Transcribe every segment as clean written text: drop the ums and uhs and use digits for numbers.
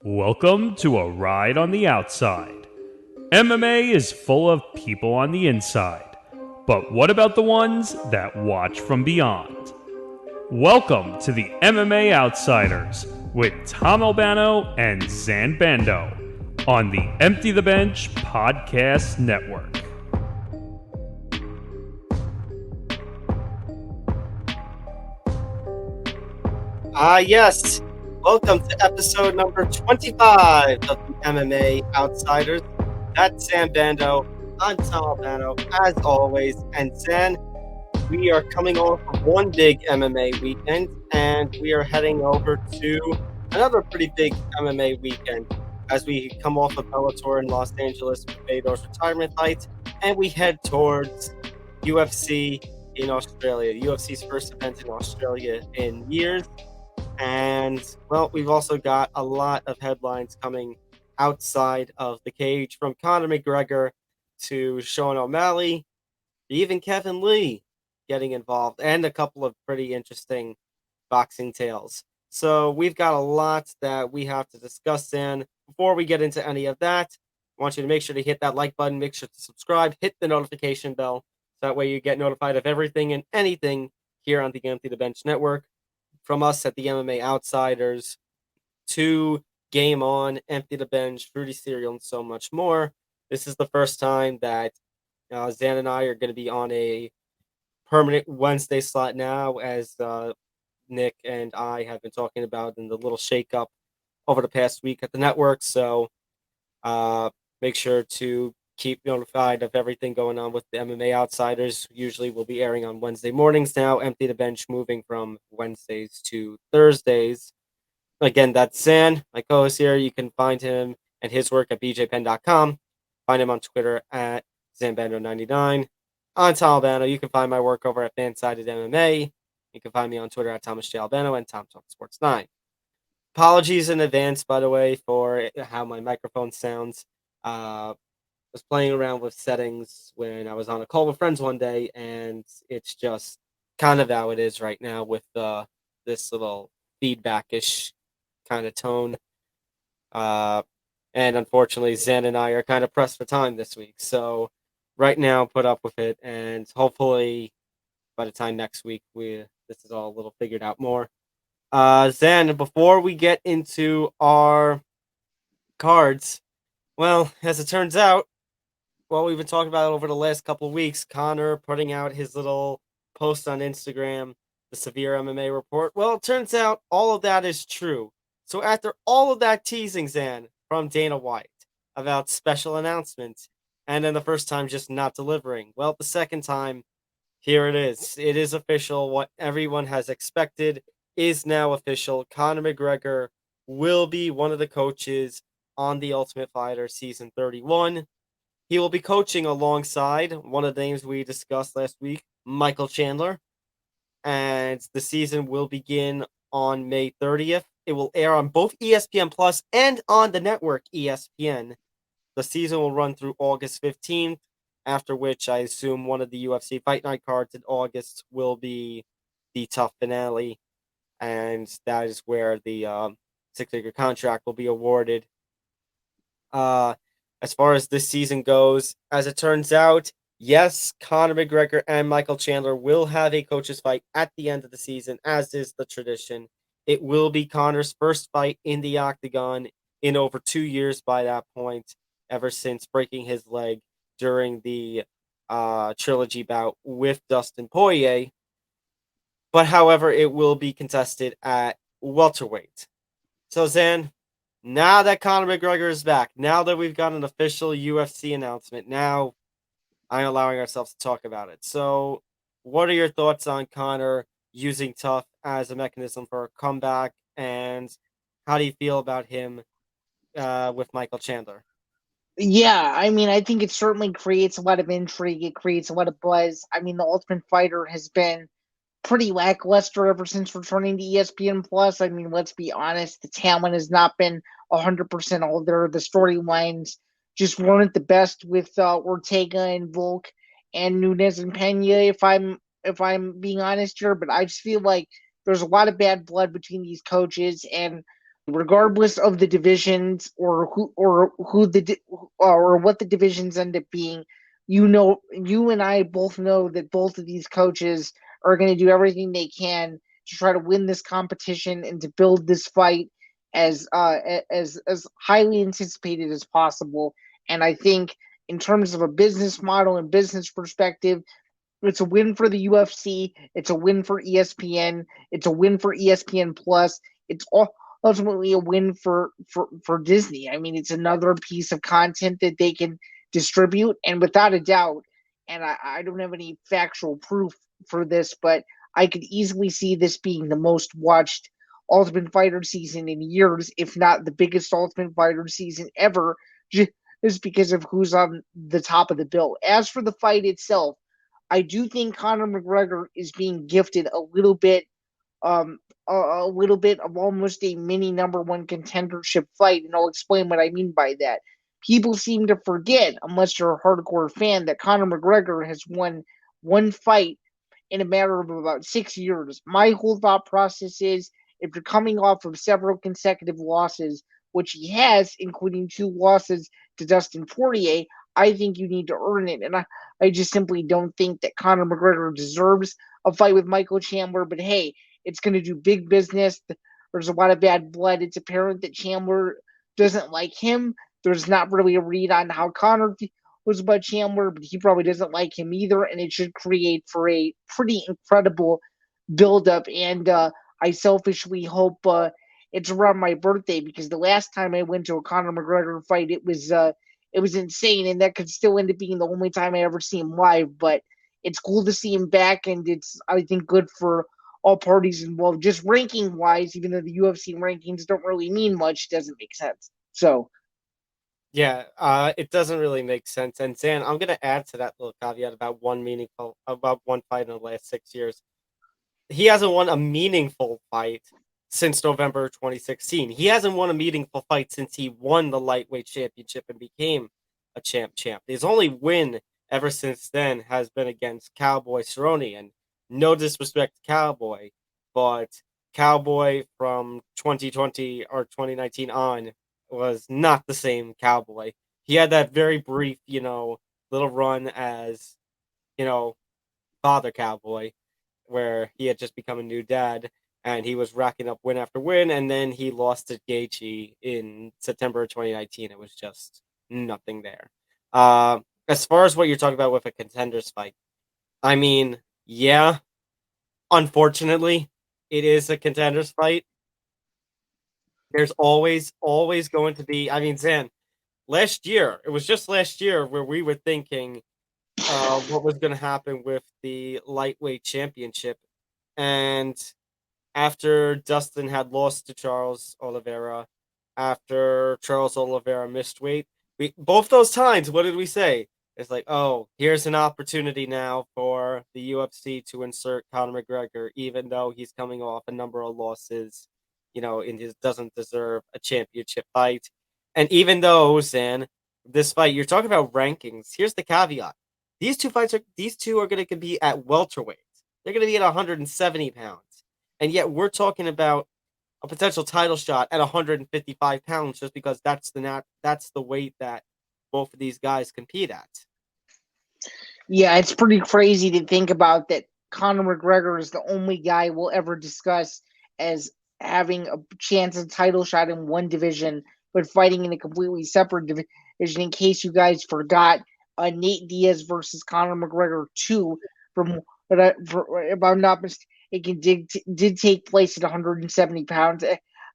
Welcome to a ride on the outside. MMA is full of people on the inside, but what about the ones that watch from beyond? Welcome to the MMA Outsiders with Tom Albano and Zain Bando on the Empty the Bench Podcast Network. Yes. Welcome to episode number 25 of the MMA Outsiders. That's Zain Bando. I'm Tom Albano, as always. And Zain, we are coming off of one big MMA weekend, and we are heading over to another pretty big MMA weekend as we come off of Bellator in Los Angeles with Fedor's retirement fight, and we head towards UFC in Australia. UFC's first event in Australia in years. And, well, we've also got a lot of headlines coming outside of the cage, from Conor McGregor to Sean O'Malley, even Kevin Lee getting involved, and a couple of pretty interesting boxing tales. So we've got a lot that we have to discuss, and before we get into any of that, I want you to make sure to hit that like button, make sure to subscribe, hit the notification bell, so that way you get notified of everything and anything here on the Empty the Bench Network. From us at the MMA Outsiders to Game On, Empty the Bench, Fruity Cereal, and so much more. This is the first time that Zain and I are going to be on a permanent Wednesday slot now, as Nick and I have been talking about in the little shakeup over the past week at the network. So make sure to keep notified of everything going on with the MMA Outsiders. Usually we'll be airing on Wednesday mornings now. Empty the Bench moving from Wednesdays to Thursdays. Again, that's Zain, my co-host here. You can find him and his work at bjpen.com. Find him on Twitter at ZainBando99. On Tom Albano, you can find my work over at Fansided MMA. You can find me on Twitter at Thomas J. Albano and Tom Talk Sports 9. Apologies in advance, by the way, for how my microphone sounds. Was playing around with settings when I was on a call with friends one day, and it's just kind of how it is right now with this little feedback-ish kind of tone. And unfortunately, Zain and I are kind of pressed for time this week. So right now, put up with it, and hopefully by the time next week, this is all a little figured out more. Zain, before we get into our cards, well, as it turns out, we've been talking about it over the last couple of weeks. Conor putting out his little post on Instagram, the Severe MMA Report. Well, it turns out all of that is true. So after all of that teasing, Zain, from Dana White about special announcements, and then the first time just not delivering, well, the second time, here it is. It is official. What everyone has expected is now official. Conor McGregor will be one of the coaches on The Ultimate Fighter Season 31. He will be coaching alongside one of the names we discussed last week, Michael Chandler. And the season will begin on May 30th. It will air on both ESPN Plus and on the network ESPN. The season will run through August 15th, after which I assume one of the UFC Fight Night cards in August will be the tough finale. And that is where the six-figure contract will be awarded. As far as this season goes, as it turns out, yes, Conor McGregor and Michael Chandler will have a coach's fight at the end of the season, as is the tradition. It will be Conor's first fight in the octagon in over 2 years by that point, ever since breaking his leg during the trilogy bout with Dustin Poirier. But, however, it will be contested at welterweight. So, Zain, now that Conor McGregor is back, now that we've got an official UFC announcement, now I'm allowing ourselves to talk about it. So what are your thoughts on Conor using tough as a mechanism for a comeback, and how do you feel about him with Michael Chandler? Yeah, I mean, I think it certainly creates a lot of intrigue. It creates a lot of buzz. I mean, The Ultimate Fighter has been pretty lackluster ever since returning to ESPN Plus. I mean, let's be honest, the talent has not been 100% all there. The storylines just weren't the best with Ortega and Volk and Nunez and Pena, if I'm being honest here. But I just feel like there's a lot of bad blood between these coaches, and regardless of the divisions or what the divisions end up being. You and I both know that both of these coaches are going to do everything they can to try to win this competition and to build this fight as highly anticipated as possible. And I think in terms of a business model and business perspective, it's a win for the UFC. It's a win for ESPN. It's a win for ESPN Plus. It's ultimately a win for Disney. I mean, it's another piece of content that they can distribute. And without a doubt, and I don't have any factual proof for this, but I could easily see this being the most watched Ultimate Fighter season in years, if not the biggest Ultimate Fighter season ever, just because of who's on the top of the bill. As for the fight itself, I do think Conor McGregor is being gifted a little bit of almost a mini number one contendership fight, and I'll explain what I mean by that. People seem to forget, unless you're a hardcore fan, that Conor McGregor has won one fight in a matter of about 6 years. My whole thought process is, if you're coming off of several consecutive losses, which he has, including 2 losses to Dustin Poirier, I think you need to earn it. And I just simply don't think that Conor McGregor deserves a fight with Michael Chandler. But hey, it's going to do big business. There's a lot of bad blood. It's apparent that Chandler doesn't like him. There's not really a read on how Conor was about Chandler, but he probably doesn't like him either. And it should create for a pretty incredible buildup. And I selfishly hope it's around my birthday, because the last time I went to a Conor McGregor fight, it was insane, and that could still end up being the only time I ever see him live. But it's cool to see him back, and it's, I think, good for all parties involved. Just ranking wise, even though the UFC rankings don't really mean much, doesn't make sense. So Yeah, it doesn't really make sense. And Zan, I'm gonna add to that little caveat about one fight in the last 6 years. He hasn't won a meaningful fight since November 2016. He hasn't won a meaningful fight since he won the lightweight championship and became a champ. His only win ever since then has been against Cowboy Cerrone, and no disrespect to Cowboy, but Cowboy from 2020 or 2019 on was not the same Cowboy. He had that very brief, little run as, Father Cowboy, where he had just become a new dad and he was racking up win after win, and then he lost to Gaethje in September of 2019. It was just nothing there. As far as what you're talking about with a contenders fight, I mean, yeah, unfortunately, it is a contenders fight. There's always going to be. I mean, Zan, it was just last year where we were thinking what was going to happen with the lightweight championship, and after Dustin had lost to Charles Oliveira, after Charles Oliveira missed weight, both those times, what did we say? It's like, oh, here's an opportunity now for the UFC to insert Conor McGregor, even though he's coming off a number of losses, doesn't deserve a championship fight. And even though, Zan, this fight, you're talking about rankings, here's the caveat. These two are going to compete at welterweight. They're going to be at 170 pounds. And yet we're talking about a potential title shot at 155 pounds, just because that's the weight that both of these guys compete at. yeah, it's pretty crazy to think about that. Conor McGregor is the only guy we'll ever discuss as having a chance of title shot in one division, but fighting in a completely separate division. In case you guys forgot, Nate Diaz versus Conor McGregor 2, if I'm not mistaken, did take place at 170 pounds,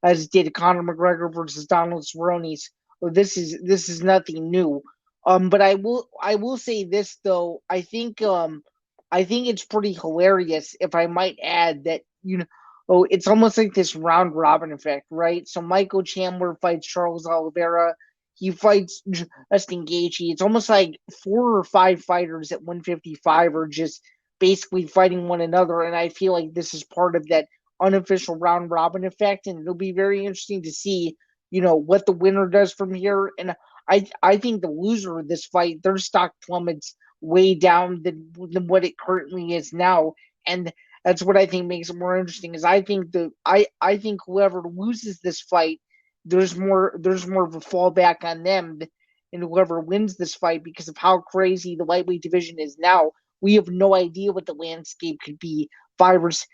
as did Conor McGregor versus Donald Cerrone. So this is nothing new. But I will say this though. I think it's pretty hilarious, if I might add, that it's almost like this round robin effect, right? So Michael Chandler fights Charles Oliveira. He fights Justin Gaethje. It's almost like 4 or 5 fighters at 155 are just basically fighting one another, and I feel like this is part of that unofficial round robin effect, and it'll be very interesting to see, what the winner does from here. And I think the loser of this fight, their stock plummets way down than what it currently is now, and that's what I think makes it more interesting. Is I think whoever loses this fight there's more of a fallback on them and whoever wins this fight because of how crazy the lightweight division is now. We have no idea what the landscape could be 5 or 6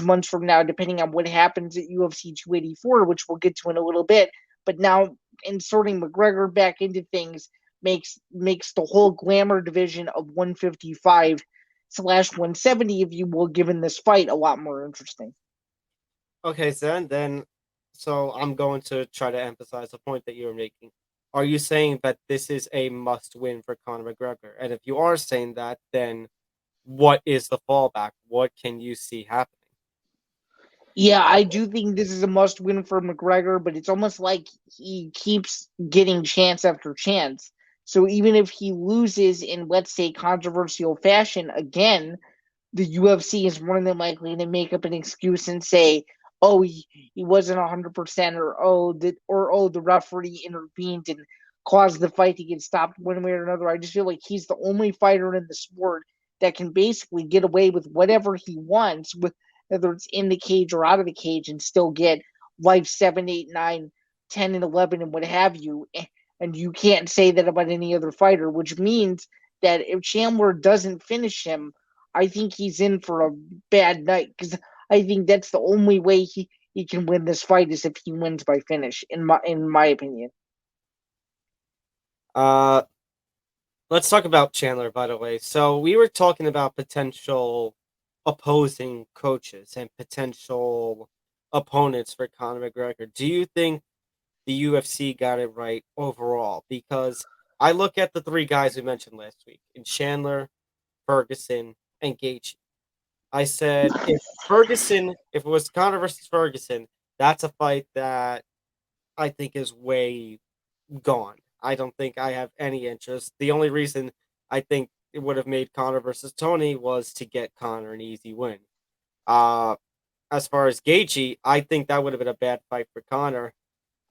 months from now, depending on what happens at UFC 284, which we'll get to in a little bit. But now inserting McGregor back into things makes the whole glamour division of 155/170, if you will, given this fight, a lot more interesting. Okay, so I'm going to try to emphasize the point that you're making. Are you saying that this is a must-win for Conor McGregor? And if you are saying that, then what is the fallback? What can you see happening? Yeah, I do think this is a must win for McGregor, but it's almost like he keeps getting chance after chance. So even if he loses in, let's say, controversial fashion again, the UFC is more than likely to make up an excuse and say, "Oh, he wasn't 100%," or the referee intervened and caused the fight to get stopped one way or another. I just feel like he's the only fighter in the sport that can basically get away with whatever he wants, with whether it's in the cage or out of the cage, and still get life 7, 8, 9, 10, and 11, and what have you. And you can't say that about any other fighter, which means that if Chandler doesn't finish him, I think he's in for a bad night, because I think that's the only way he can win this fight is if he wins by finish, in my opinion. Let's talk about Chandler, by the way. So we were talking about potential opposing coaches and potential opponents for Conor McGregor. Do you think the UFC got it right overall? Because I look at the three guys we mentioned last week, in Chandler, Ferguson, and Gaethje. I said if it was Conor versus Ferguson, that's a fight that I think is way gone. I don't think I have any interest. The only reason I think it would have made Conor versus Tony was to get Conor an easy win. Uh, as far as Gaethje, I think that would have been a bad fight for Conor.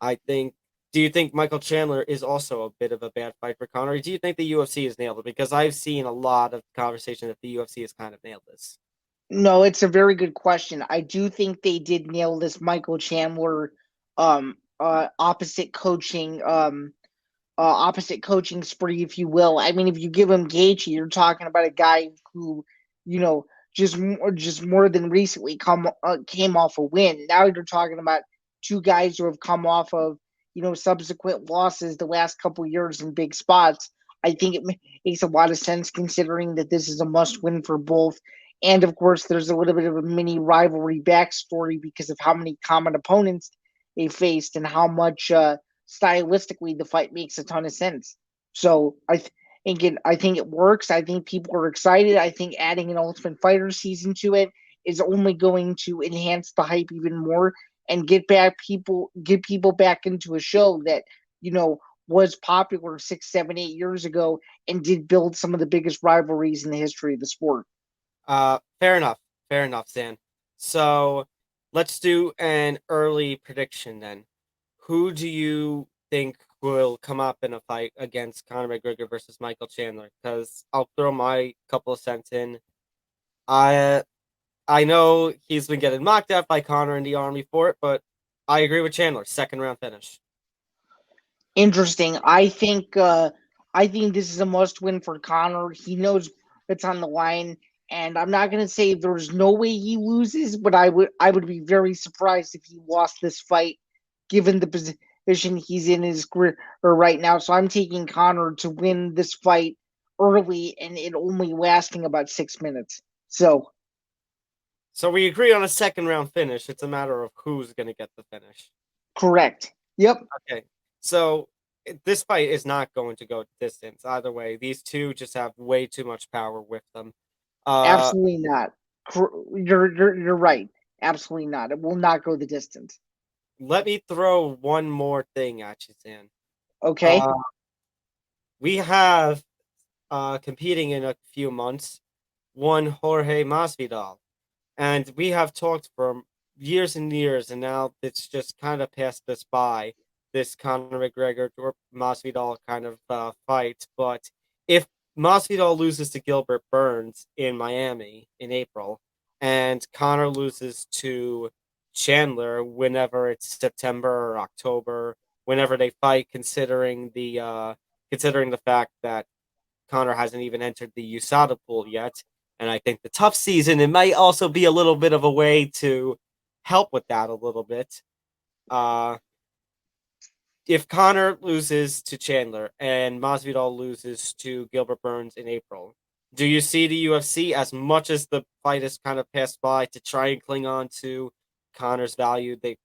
I think. Do you think Michael Chandler is also a bit of a bad fight for Conor? Or do you think the UFC has nailed it? Because I've seen a lot of conversation that the UFC has kind of nailed this. No, it's a very good question. I do think they did nail this Michael Chandler opposite coaching spree, if you will. I mean, if you give him Gaethje, you're talking about a guy who, you know, just more than recently came off a win. Now you're talking about two guys who have come off of, subsequent losses the last couple of years in big spots. I think it makes a lot of sense considering that this is a must win for both. And of course, there's a little bit of a mini rivalry backstory because of how many common opponents they faced and how much stylistically the fight makes a ton of sense. So I think it works. I think people are excited. I think adding an Ultimate Fighter season to it is only going to enhance the hype even more and get people back into a show that was popular 6, 7, 8 years ago and did build some of the biggest rivalries in the history of the sport. Fair enough. Fair enough, Zan. So let's do an early prediction then. Who do you think will come up in a fight against Conor McGregor versus Michael Chandler? Because I'll throw my couple of cents in. I know he's been getting mocked at by Conor in the Army for it, but I agree with Chandler. Second round finish. Interesting. I think this is a must win for Conor. He knows it's on the line, and I'm not going to say there's no way he loses, but I would be very surprised if he lost this fight, given the position he's in his career right now. So I'm taking Conor to win this fight early, and it only lasting about 6 minutes. So we agree on a second round finish. It's a matter of who's going to get the finish. correct. Yep. Okay. So this fight is not going to go distance either way. These two just have way too much power with them. Absolutely not. You're right. Absolutely not. It will not go the distance. Let me throw one more thing at you, Zan. Okay. We have competing in a few months one Jorge Masvidal, and we have talked for years and years, and now it's just kind of passed us by, this Conor McGregor or Masvidal kind of fight. But if Masvidal loses to Gilbert Burns in Miami in April, and Conor loses to Chandler whenever it's September or October, whenever they fight, considering the fact that Conor hasn't even entered the USADA pool yet. And I think the tough season, it might also be a little bit of a way to help with that a little bit. Uh, if Conor loses to Chandler and Masvidal loses to Gilbert Burns in April, do you see the UFC, as much as the fight has kind of passed by, to try and cling on to Conor's value? They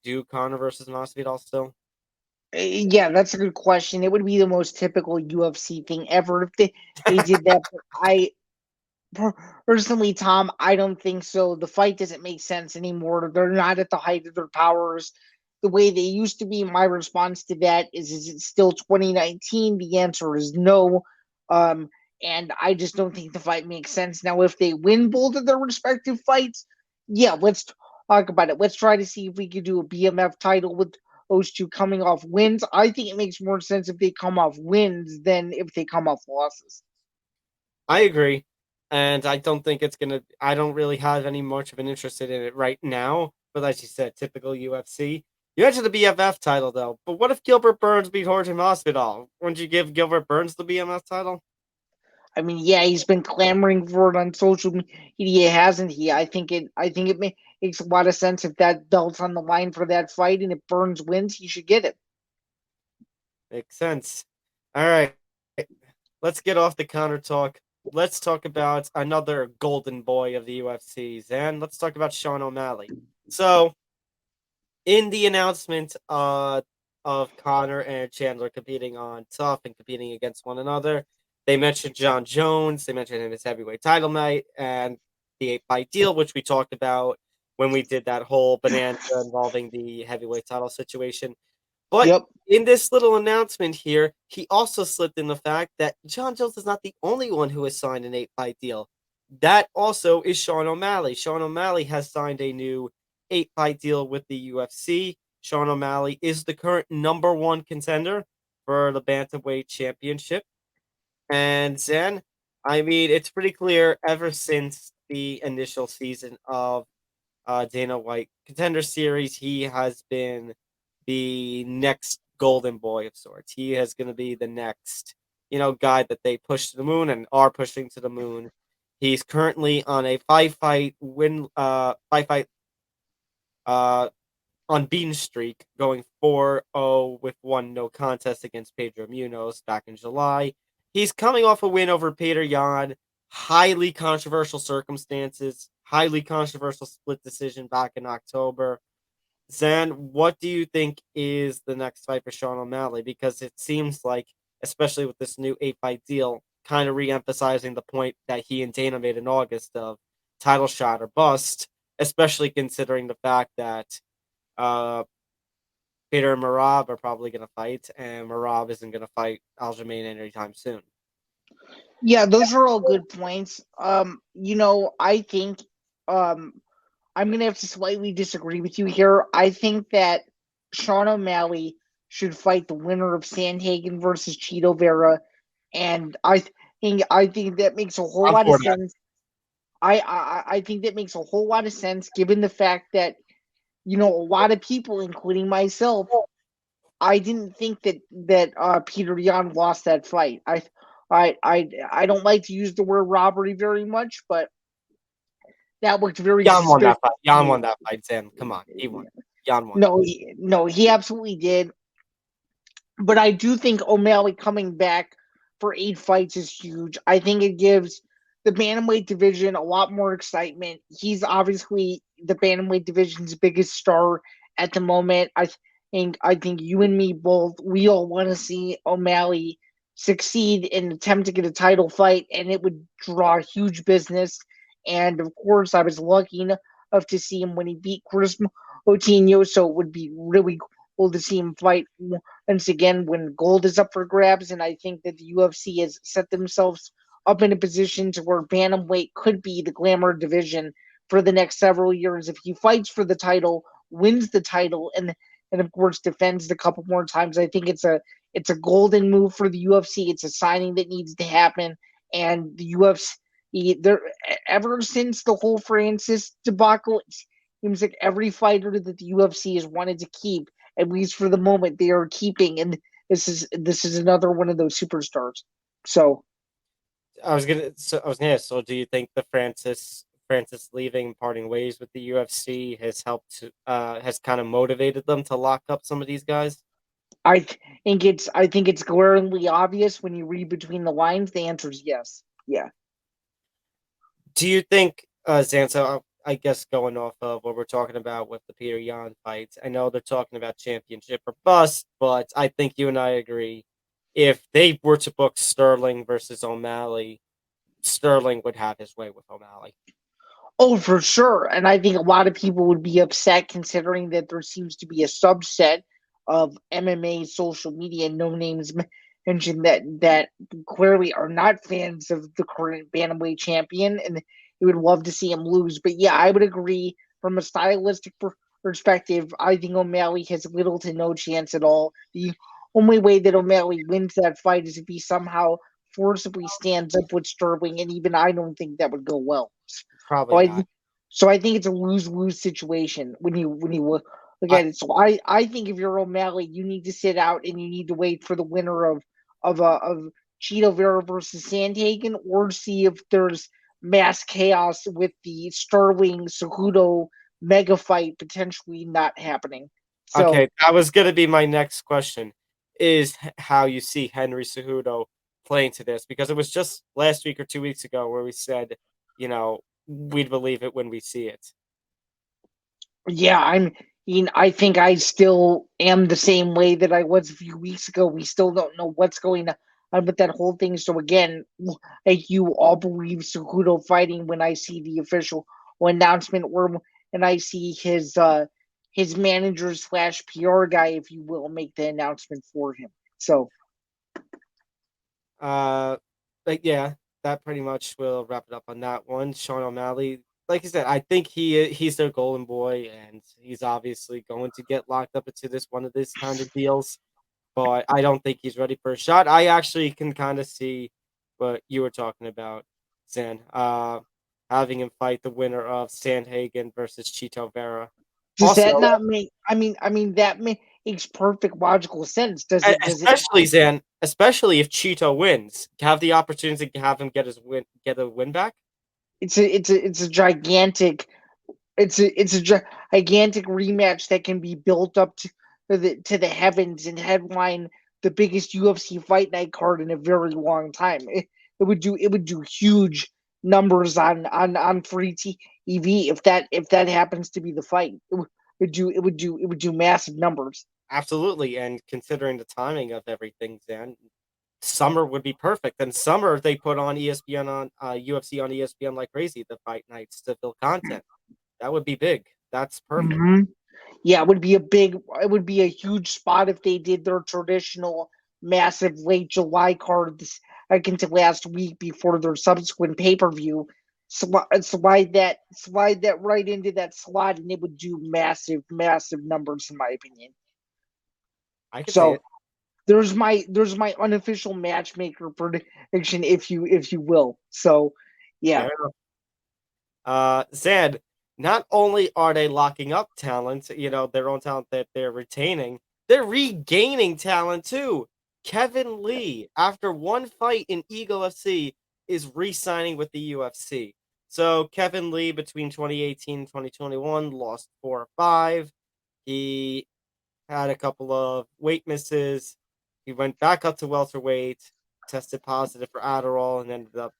do Conor versus Masvidal still? Yeah, that's a good question. It would be the most typical UFC thing ever if they did that. But personally, Tom, I don't think so. The fight doesn't make sense anymore. They're not at the height of their powers the way they used to be. My response to that is it still 2019? The answer is no. And I just don't think the fight makes sense. Now, if they win both of their respective fights, yeah, let's talk about it. Let's try to see if we could do a BMF title with those two coming off wins. I think it makes more sense if they come off wins than if they come off losses. I agree. And I don't think I don't really have any much of an interest in it right now. But as you said, typical UFC. You mentioned the BFF title, though. But what if Gilbert Burns beat Jorge Masvidal? Wouldn't you give Gilbert Burns the BMF title? I mean, yeah, he's been clamoring for it on social media, hasn't he? I think it makes a lot of sense if that belt's on the line for that fight, and if Burns wins, he should get it. Makes sense. All right. Let's get off the counter talk. Let's talk about another golden boy of the UFC, Zan. Let's talk about Sean O'Malley. So, in the announcement of Conor and Chandler competing on Tough and competing against one another, they mentioned John Jones. They mentioned him as heavyweight title night and the 8-fight deal, which we talked about when we did that whole bonanza involving the heavyweight title situation. But Yep. in this little announcement here, he also slipped in the fact that John Jones is not the only one who has signed an 8-fight deal. That also is Sean O'Malley. Sean O'Malley has signed a new 8-fight deal with the UFC. Sean O'Malley is the current number one contender for the Bantamweight Championship. And Zen, I mean, it's pretty clear ever since the initial season of Dana White Contender Series, he has been the next golden boy of sorts. He is going to be the next, guy that they push to the moon and are pushing to the moon. He's currently on a five-fight unbeaten streak, going 4-0 with one no contest against Pedro Munoz back in July. He's coming off a win over Peter Yan, highly controversial circumstances, highly controversial split decision back in October. Zan, what do you think is the next fight for Sean O'Malley? Because it seems like, especially with this new 8-fight deal, kind of re-emphasizing the point that he and Dana made in August of title shot or bust, especially considering the fact that Peter and Merab are probably going to fight, and Merab isn't going to fight Aljamain anytime soon. Yeah, those are all good points. I think I'm going to have to slightly disagree with you here. I think that Sean O'Malley should fight the winner of Sandhagen versus Cheeto Vera, and I think that makes a whole lot of sense. I think that makes a whole lot of sense given the fact that a lot of people, including myself, I didn't think that Peter Yan lost that fight. I don't like to use the word robbery very much, but that looked very Yan won that suspicious. fight. Yan won that fight, Sam. Come on. He won. Yan won. No, he absolutely did. But I do think O'Malley coming back for 8 fights is huge. I think it gives the bantamweight division a lot more excitement. He's obviously the bantamweight division's biggest star at the moment. I think you and me both, we all want to see O'Malley succeed and attempt to get a title fight, and it would draw huge business. And of course, I was lucky enough to see him when he beat Chris Moutinho, so it would be really cool to see him fight once again when gold is up for grabs. And I think that the UFC has set themselves up in a position to where bantamweight could be the glamour division for the next several years if he fights for the title, wins the title, and of course defends it a couple more times. I think it's a golden move for the UFC. It's a signing that needs to happen, and the UFC, ever since the whole Francis debacle, seems like every fighter that the UFC has wanted to keep, at least for the moment, they are keeping, and this is another one of those superstars. So So do you think the Francis leaving, parting ways with the UFC has kind of motivated them to lock up some of these guys? I think it's glaringly obvious when you read between the lines. The answer is yes. Yeah. Do you think, Zanzo, I guess going off of what we're talking about with the Peter Yan fights, I know they're talking about championship or bust, but I think you and I agree. If they were to book Sterling versus O'Malley, Sterling would have his way with O'Malley. Oh, for sure. And I think a lot of people would be upset considering that there seems to be a subset of MMA social media, no names mentioned, that clearly are not fans of the current bantamweight champion, and they would love to see him lose. But yeah, I would agree from a stylistic perspective. I think O'Malley has little to no chance at all. The only way that O'Malley wins that fight is if he somehow forcibly stands up with Sterling, and even I don't think that would go well. Probably So not. I think it's a lose-lose situation when you look I, at it. So I think if you're O'Malley, you need to sit out and you need to wait for the winner of Cheeto Vera versus Sandhagen, or see if there's mass chaos with the Sterling Cejudo mega fight potentially not happening. So okay, that was going to be my next question, is how you see Henry Cejudo playing to this, because it was just last week or 2 weeks ago where we said, we'd believe it when we see it. yeah, I think I still am the same way that I was a few weeks ago. We still don't know what's going on with that whole thing. So again, like, you all believe Cejudo fighting when I see the official announcement, or and I see his manager slash PR guy, if you will, make the announcement for him. So But yeah, that pretty much will wrap it up on that one. Sean O'Malley, like I said, I think he's their golden boy, and he's obviously going to get locked up into one of these kind of deals. But I don't think he's ready for a shot. I actually can kind of see what you were talking about, Zan. Having him fight the winner of Sandhagen versus Chito Vera. does that Also, not make? I mean that makes perfect logical sense. Does it? Does it especially Zan, especially if Cheeto wins, have the opportunity to have him get a win back. it's a gigantic it's a gigantic rematch that can be built up to the heavens and headline the biggest UFC fight night card in a very long time. It would do huge numbers on free TV if that happens to be the fight. It would do massive numbers. Absolutely, and considering the timing of everything, Zan, summer would be perfect. And summer they put on ESPN on UFC on ESPN like crazy, the fight nights to fill content. That would be big. That's perfect. Mm-hmm. Yeah, it would be a huge spot if they did their traditional massive late July cards like into last week before their subsequent pay-per-view. Slide that right into that slot, and it would do massive numbers in my opinion. I could see So it. there's my unofficial matchmaker prediction, if you will. So yeah. Fair enough. Zan, not only are they locking up talent, their own talent that they're retaining, they're regaining talent too. Kevin Lee, after one fight in Eagle FC, is re-signing with the UFC. So Kevin Lee, between 2018 and 2021, lost 4 or 5. He had a couple of weight misses. He went back up to welterweight, tested positive for Adderall, and ended up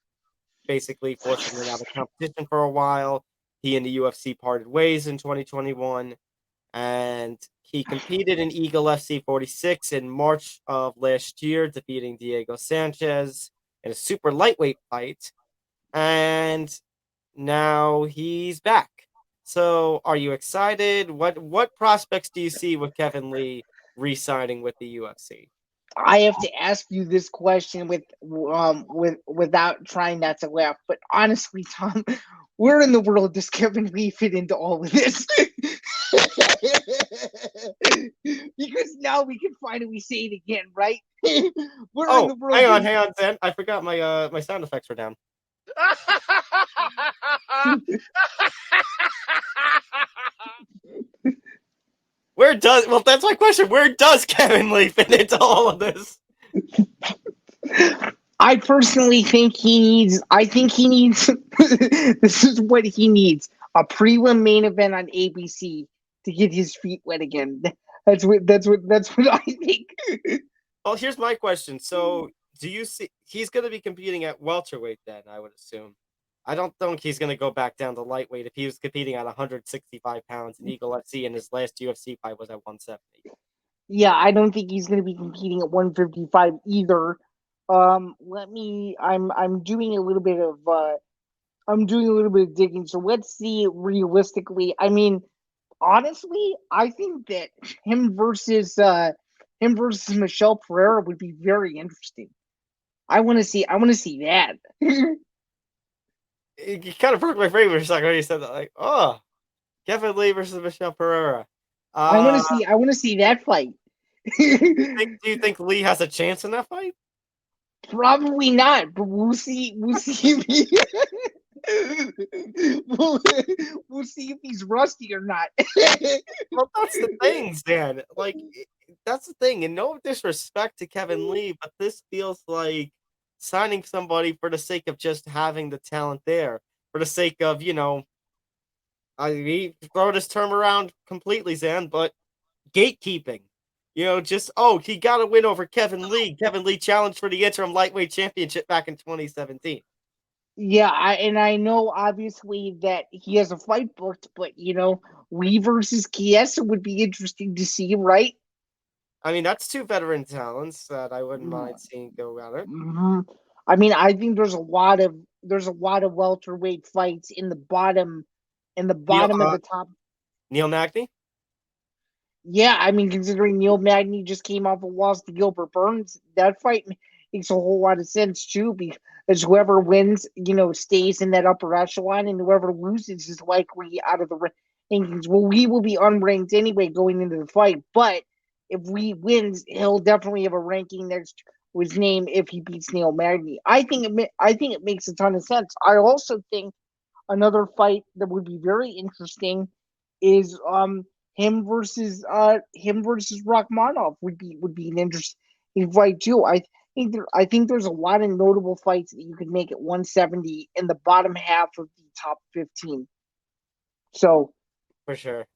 basically forcing him out of competition for a while. He and the UFC parted ways in 2021, and he competed in Eagle FC 46 in March of last year, defeating Diego Sanchez in a super lightweight fight, and now he's back. So, are you excited? What prospects do you see with Kevin Lee re-signing with the UFC? I have to ask you this question without trying not to laugh, but honestly, Tom, where in the world does Kevin Lee fit into all of this? Because now we can finally say it again, right? Where in the world? Hang on, Zen. I forgot my sound effects were down. That's my question. Where does Kevin Lee fit into all of this? I personally think he needs. This is what he needs: a prelim main event on ABC to get his feet wet again. That's what I think. Well, here's my question. So, do you see he's going to be competing at welterweight then? I would assume. I don't think he's going to go back down to lightweight if he was competing at 165 pounds in Eagle FC and his last UFC fight was at 170. Yeah, I don't think he's going to be competing at 155 either. I'm doing a little bit of digging. So let's see realistically. I mean, honestly, I think that him versus Michelle Pereira would be very interesting. I want to see that. You kind of broke my brain for a second when you said that. Like, oh, Kevin Lee versus Michelle Pereira. I want to see that fight. Do you think Lee has a chance in that fight? Probably not, but we'll see. We'll see if he's rusty or not. Well, that's the thing, Dan. Like, that's the thing. And no disrespect to Kevin Lee, but this feels like signing somebody for the sake of just having the talent there, for the sake of, he throw this term around completely, Zan, but gatekeeping. He got a win over Kevin Lee. Kevin Lee challenged for the interim lightweight championship back in 2017. Yeah, I know obviously that he has a fight booked, but Lee versus Chiesa would be interesting to see, right? I mean, that's two veteran talents that I wouldn't mind seeing go at it. Mm-hmm. I mean, I think there's a lot of welterweight fights in the bottom of the top. Neil Magny? Yeah, I mean, considering Neil Magny just came off a loss to Gilbert Burns, that fight makes a whole lot of sense too, because whoever wins, stays in that upper echelon, and whoever loses is likely out of the rankings. Well, we will be unranked anyway going into the fight, but if we wins, he'll definitely have a ranking next to his name if he beats Neil Magny. I think it makes a ton of sense. I also think another fight that would be very interesting is him versus Rachmanov would be an interesting fight too. I think there's a lot of notable fights that you could make at 170 in the bottom half of the top 15. So for sure.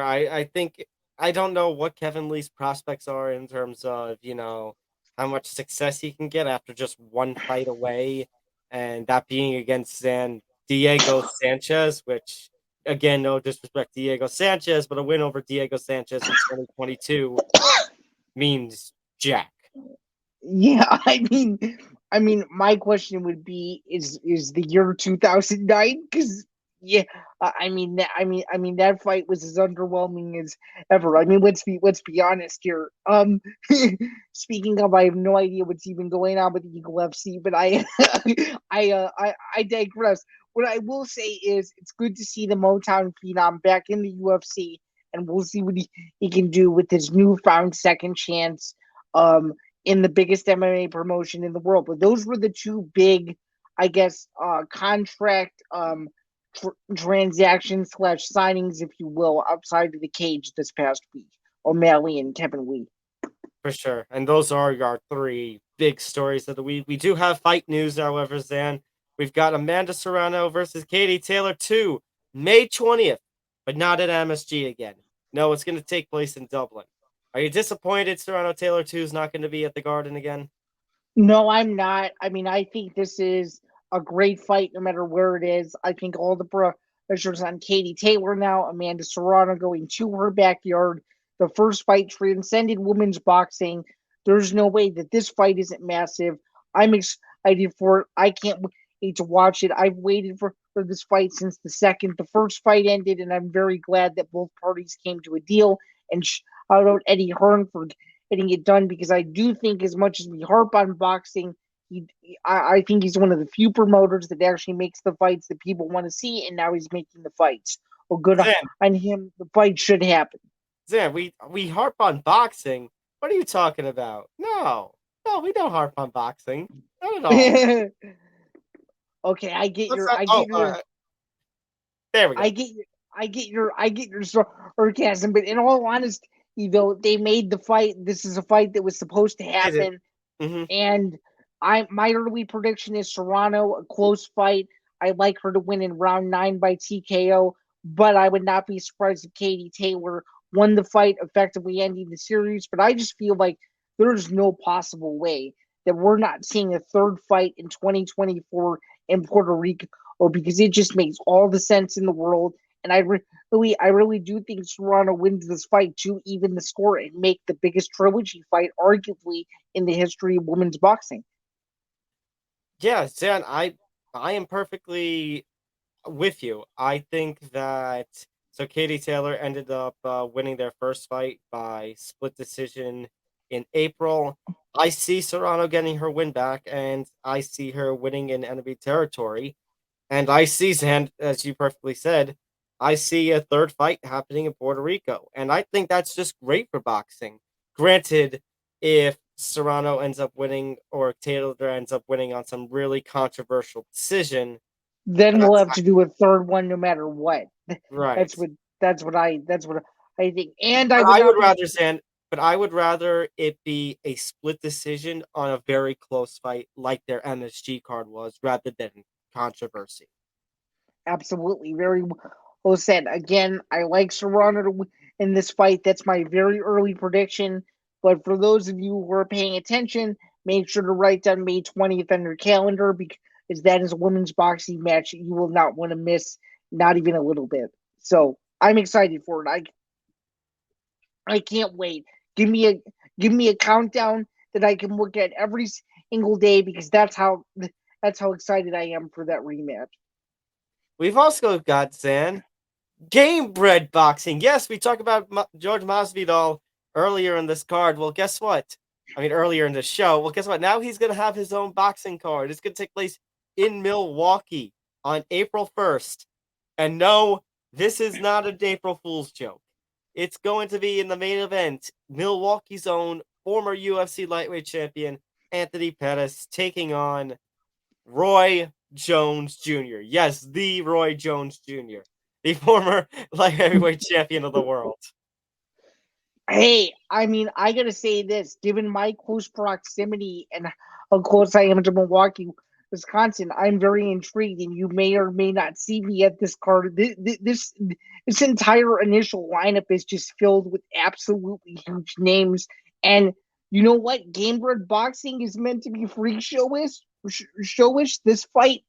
I think I don't know what Kevin Lee's prospects are in terms of, how much success he can get after just one fight away, and that being against Diego Sanchez, which, again, no disrespect to Diego Sanchez, but a win over Diego Sanchez in 2022 means jack. Yeah, I mean, my question would be: is the year 2009? Because I mean that fight was as underwhelming as ever. I mean, let's be honest here. Speaking of, I have no idea what's even going on with Eagle FC, but I digress. What I will say is, it's good to see the Motown Phenom back in the UFC, and we'll see what he can do with his newfound second chance. In the biggest MMA promotion in the world. But those were the two big, I guess, contract transactions / signings, if you will, outside of the cage this past week. O'Malley and Kevin Lee. For sure. And those are our three big stories of the week. We do have fight news, however, Zan. We've got Amanda Serrano versus Katie Taylor 2, May 20th, but not at MSG again. No, it's going to take place in Dublin. Are you disappointed Serrano Taylor 2 is not going to be at the Garden again? No, I'm not. I mean, I think this is a great fight no matter where it is. I think all the pressure's on Katie Taylor now. Amanda Serrano going to her backyard. The first fight transcended women's boxing. There's no way that this fight isn't massive. I'm excited for it. I can't wait to watch it. I've waited for this fight since the second the first fight ended, and I'm very glad that both parties came to a deal. And shout out Eddie Hearn for getting it done, because I do think, as much as we harp on boxing, I think he's one of the few promoters that actually makes the fights that people want to see, and now he's making the fights. Well, good on him. The fight should happen. Zan, we harp on boxing. What are you talking about? No, we don't harp on boxing. Not at all. Okay, I get There we go. get your sarcasm, but in all honesty, though, they made the fight. This is a fight that was supposed to happen, Mm-hmm. and my early prediction is Serrano, a close fight. I'd like her to win in round 9 by TKO, but I would not be surprised if Katie Taylor won the fight, effectively ending the series. But I just feel like there's no possible way that we're not seeing a third fight in 2024 in Puerto Rico, because it just makes all the sense in the world. And I really do think Serrano wins this fight to even the score and make the biggest trilogy fight, arguably, in the history of women's boxing. Yeah, Zain, I am perfectly with you. I think that Katie Taylor ended up winning their first fight by split decision in April. I see Serrano getting her win back, and I see her winning in enemy territory. And I see, Zain, as you perfectly said, I see a third fight happening in Puerto Rico. And I think that's just great for boxing. Granted, if Serrano ends up winning or Taylor ends up winning on some really controversial decision, Then we'll that's have to do a third one, no matter what. right. That's what I think. And I But would I would not be. rather, Zain, but I would rather it be a split decision on a very close fight like their MSG card was rather than controversy. Absolutely, very well said. Again, I like Serrano to win in this fight. That's my very early prediction. But for those of you who are paying attention, make sure to write down May 20th on your calendar, because that is a women's boxing match you will not want to miss, not even a little bit. So I'm excited for it. I can't wait. Give me a countdown that I can look at every single day, because that's how excited I am for that rematch. We've also got, Zain, Gamebred boxing. Yes, we talked about George Masvidal earlier in this card. Well, guess what? I mean, earlier in the show. Well, guess what? Now he's going to have his own boxing card. It's going to take place in Milwaukee on April 1st. And no, this is not an April Fool's joke. It's going to be in the main event, Milwaukee's own former UFC lightweight champion, Anthony Pettis, taking on Roy Jones Jr. Yes, the Roy Jones Jr., the former light heavyweight champion of the world. Hey, I mean, I gotta say this, given my close proximity and how close I am to Milwaukee, Wisconsin, I'm very intrigued, and you may or may not see me at this card. This entire initial lineup is just filled with absolutely huge names, and you know what? Gamebred boxing is meant to be freak showish. This fight,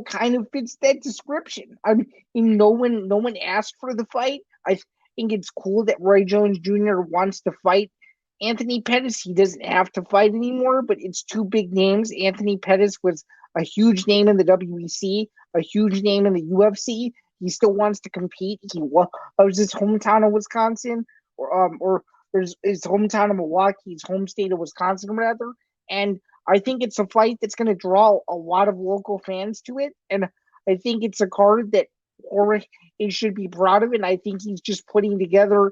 kind of fits that description. I mean, no one asked for the fight. I think it's cool that Roy Jones Jr. wants to fight Anthony Pettis. He doesn't have to fight anymore, but it's two big names. Anthony Pettis was a huge name in the WEC, a huge name in the UFC. He still wants to compete. He loves his hometown of Wisconsin, or his hometown of Milwaukee, his home state of Wisconsin, rather. And I think it's a fight that's going to draw a lot of local fans to it. And I think it's a card that Jorge should be proud of. And I think he's just putting together,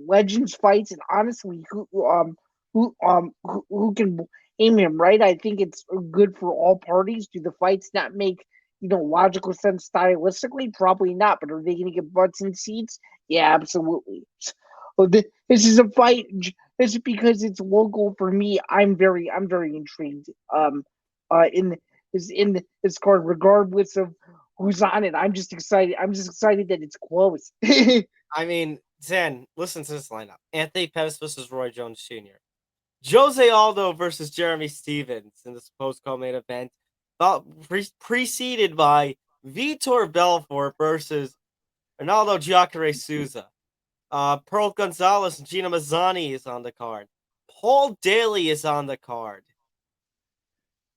legends fights. And honestly, who can aim him, right? I think it's good for all parties. Do the fights not make logical sense stylistically? Probably not. But are they going to get butts in seats? Yeah, absolutely. So this is a fight. This is because it's local for me. I'm very intrigued. In this card, regardless of who's on it. I'm just excited. I'm just excited that it's close. I mean, Zain, listen to this lineup: Anthony Pettis versus Roy Jones Jr., Jose Aldo versus Jeremy Stevens in this post-call main event, preceded by Vitor Belfort versus Ronaldo Jacare Souza. Pearl Gonzalez and Gina Mazzani is on the card. Paul Daly is on the card.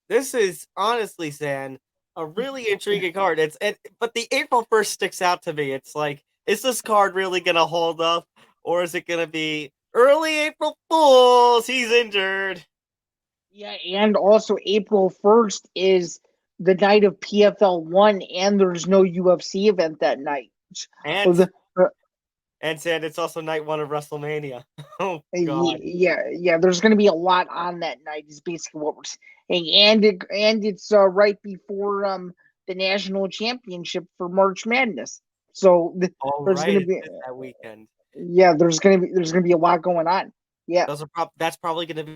This is honestly, Zain, a really intriguing card. But the April 1st sticks out to me. It's like, is this card really gonna hold up, or is it gonna be early April Fools? He's injured. Yeah, and also April 1st is the night of PFL 1, and there's no UFC event that night. And Zain, it's also night 1 of WrestleMania. Oh God. Yeah. There's going to be a lot on that night. Is basically what we're saying, and it's right before the national championship for March Madness. So All there's right, gonna it be is that weekend. there's gonna be a lot going on. Yeah, That's probably going to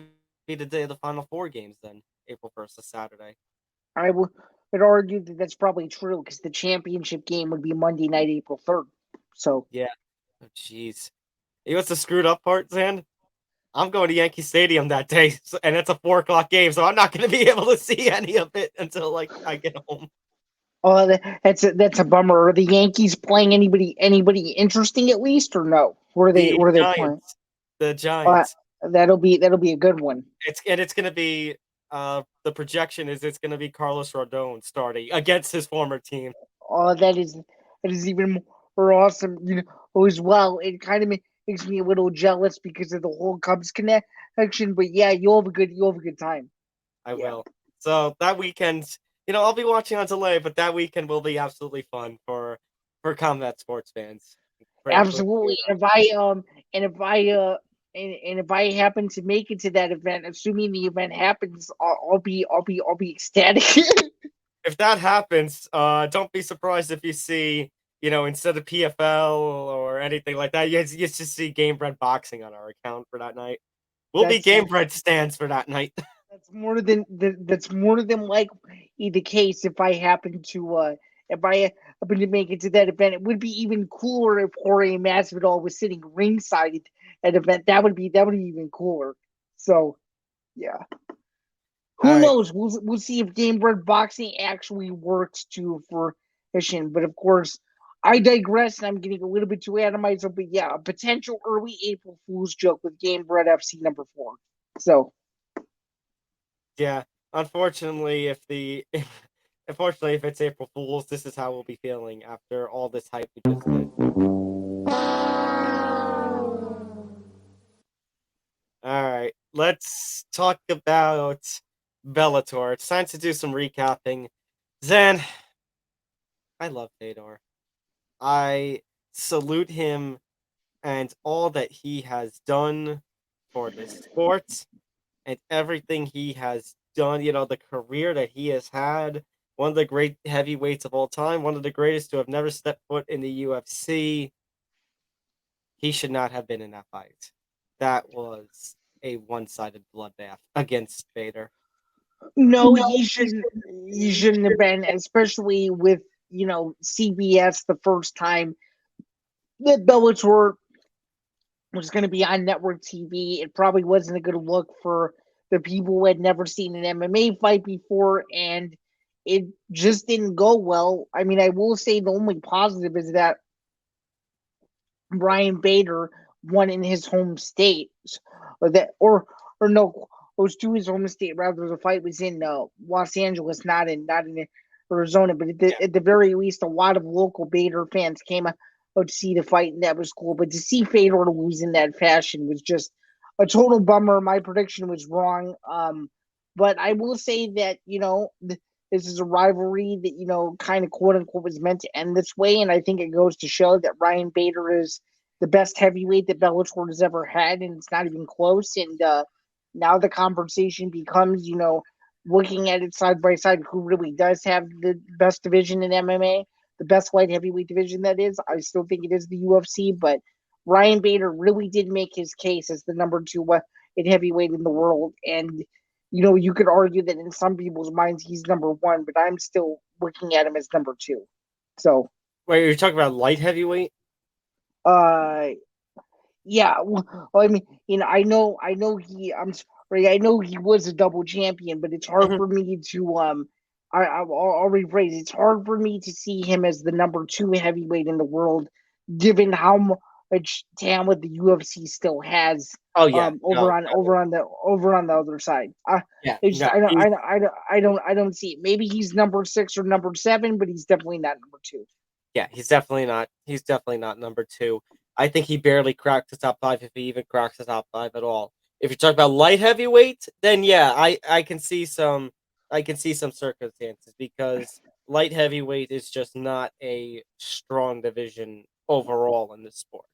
be the day of the Final Four games then. April 1st is Saturday. I would argue that that's probably true because the championship game would be Monday night, April 3rd. So Yeah. Oh, jeez. You know what's the screwed up part, Zan? I'm going to Yankee Stadium that day, and it's a 4 o'clock game, so I'm not going to be able to see any of it until like I get home. oh, that's a bummer. Are the Yankees playing anybody interesting at least, or no? The Where are they playing? Giants. The Uh, Giants. that'll be a good one. It's going to be the projection is it's going to be Carlos Rodon starting against his former team. Oh, that is even more awesome. As well. It kind of makes me a little jealous because of the whole Cubs connection. But yeah, you'll have a good time. I Yeah, will. So that weekend, I'll be watching on delay, but that weekend will be absolutely fun for combat sports fans. absolutely. And if I happen to make it to that event, assuming the event happens, I'll be ecstatic. If that happens, don't be surprised if you see, instead of PFL or anything like that, you just see Gamebred Boxing on our account for that night. We'll be That's Gamebred stands for that night. that's more than likely the case if I happen to make it to that event. It would be even cooler if Jorge Masvidal was sitting ringside at an event. That would be even cooler. So yeah. All Who right. knows? We'll see if Gamebred Boxing actually works to fruition. But of course, I digress, and I'm getting a little bit too out of myself. But yeah, a potential early April Fool's joke with Gamebred FC number 4. So Yeah. Unfortunately, unfortunately, if it's April Fools, this is how we'll be feeling after all this hype we just did. All right, let's talk about Bellator. It's time to do some recapping. Zan, I love Fedor. I salute him and all that he has done for the sport and everything he has done, the career that he has had. One of the great heavyweights of all time, one of the greatest to have never stepped foot in the UFC. He should not have been in that fight. That was a one-sided bloodbath against Vader. no, he shouldn't have been, especially with CBS the first time that Bellator was going to be on network TV. It probably wasn't a good look for the people who had never seen an MMA fight before, and it just didn't go well. I mean, I will say the only positive is that Brian Bader won in his home state, or no, it was to his home state. Rather, the fight was in Los Angeles, not in Arizona. But at the very least, a lot of local Bader fans came out to see the fight, and that was cool. But to see Fedor lose in that fashion was just a total bummer. My prediction was wrong. But I will say that this is a rivalry that kind of quote unquote was meant to end this way, and I think it goes to show that Ryan Bader is the best heavyweight that Bellator has ever had, and it's not even close. And now the conversation becomes, looking at it side by side, who really does have the best division in MMA, the best light heavyweight division that is. I still think it is the UFC, but Ryan Bader really did make his case as the number 2 in heavyweight in the world. And you could argue that in some people's minds he's number 1, but I'm still looking at him as number 2. So, wait, you're talking about light heavyweight? Yeah. Well, I mean, I'm sorry, I know he was a double champion, but it's hard for me to I'll rephrase. It's hard for me to see him as the number 2 heavyweight in the world, given how much talent the UFC still has. Oh yeah, over on the other side. yeah. It's just, No, I don't see it. Maybe he's number 6 or number 7, but he's definitely not number 2. yeah, he's definitely not. He's definitely not number 2. I think he barely cracked the top 5 if he even cracks the top 5 at all. If you're talking about light heavyweight, then yeah, I can see some circumstances because light heavyweight is just not a strong division overall in this sport.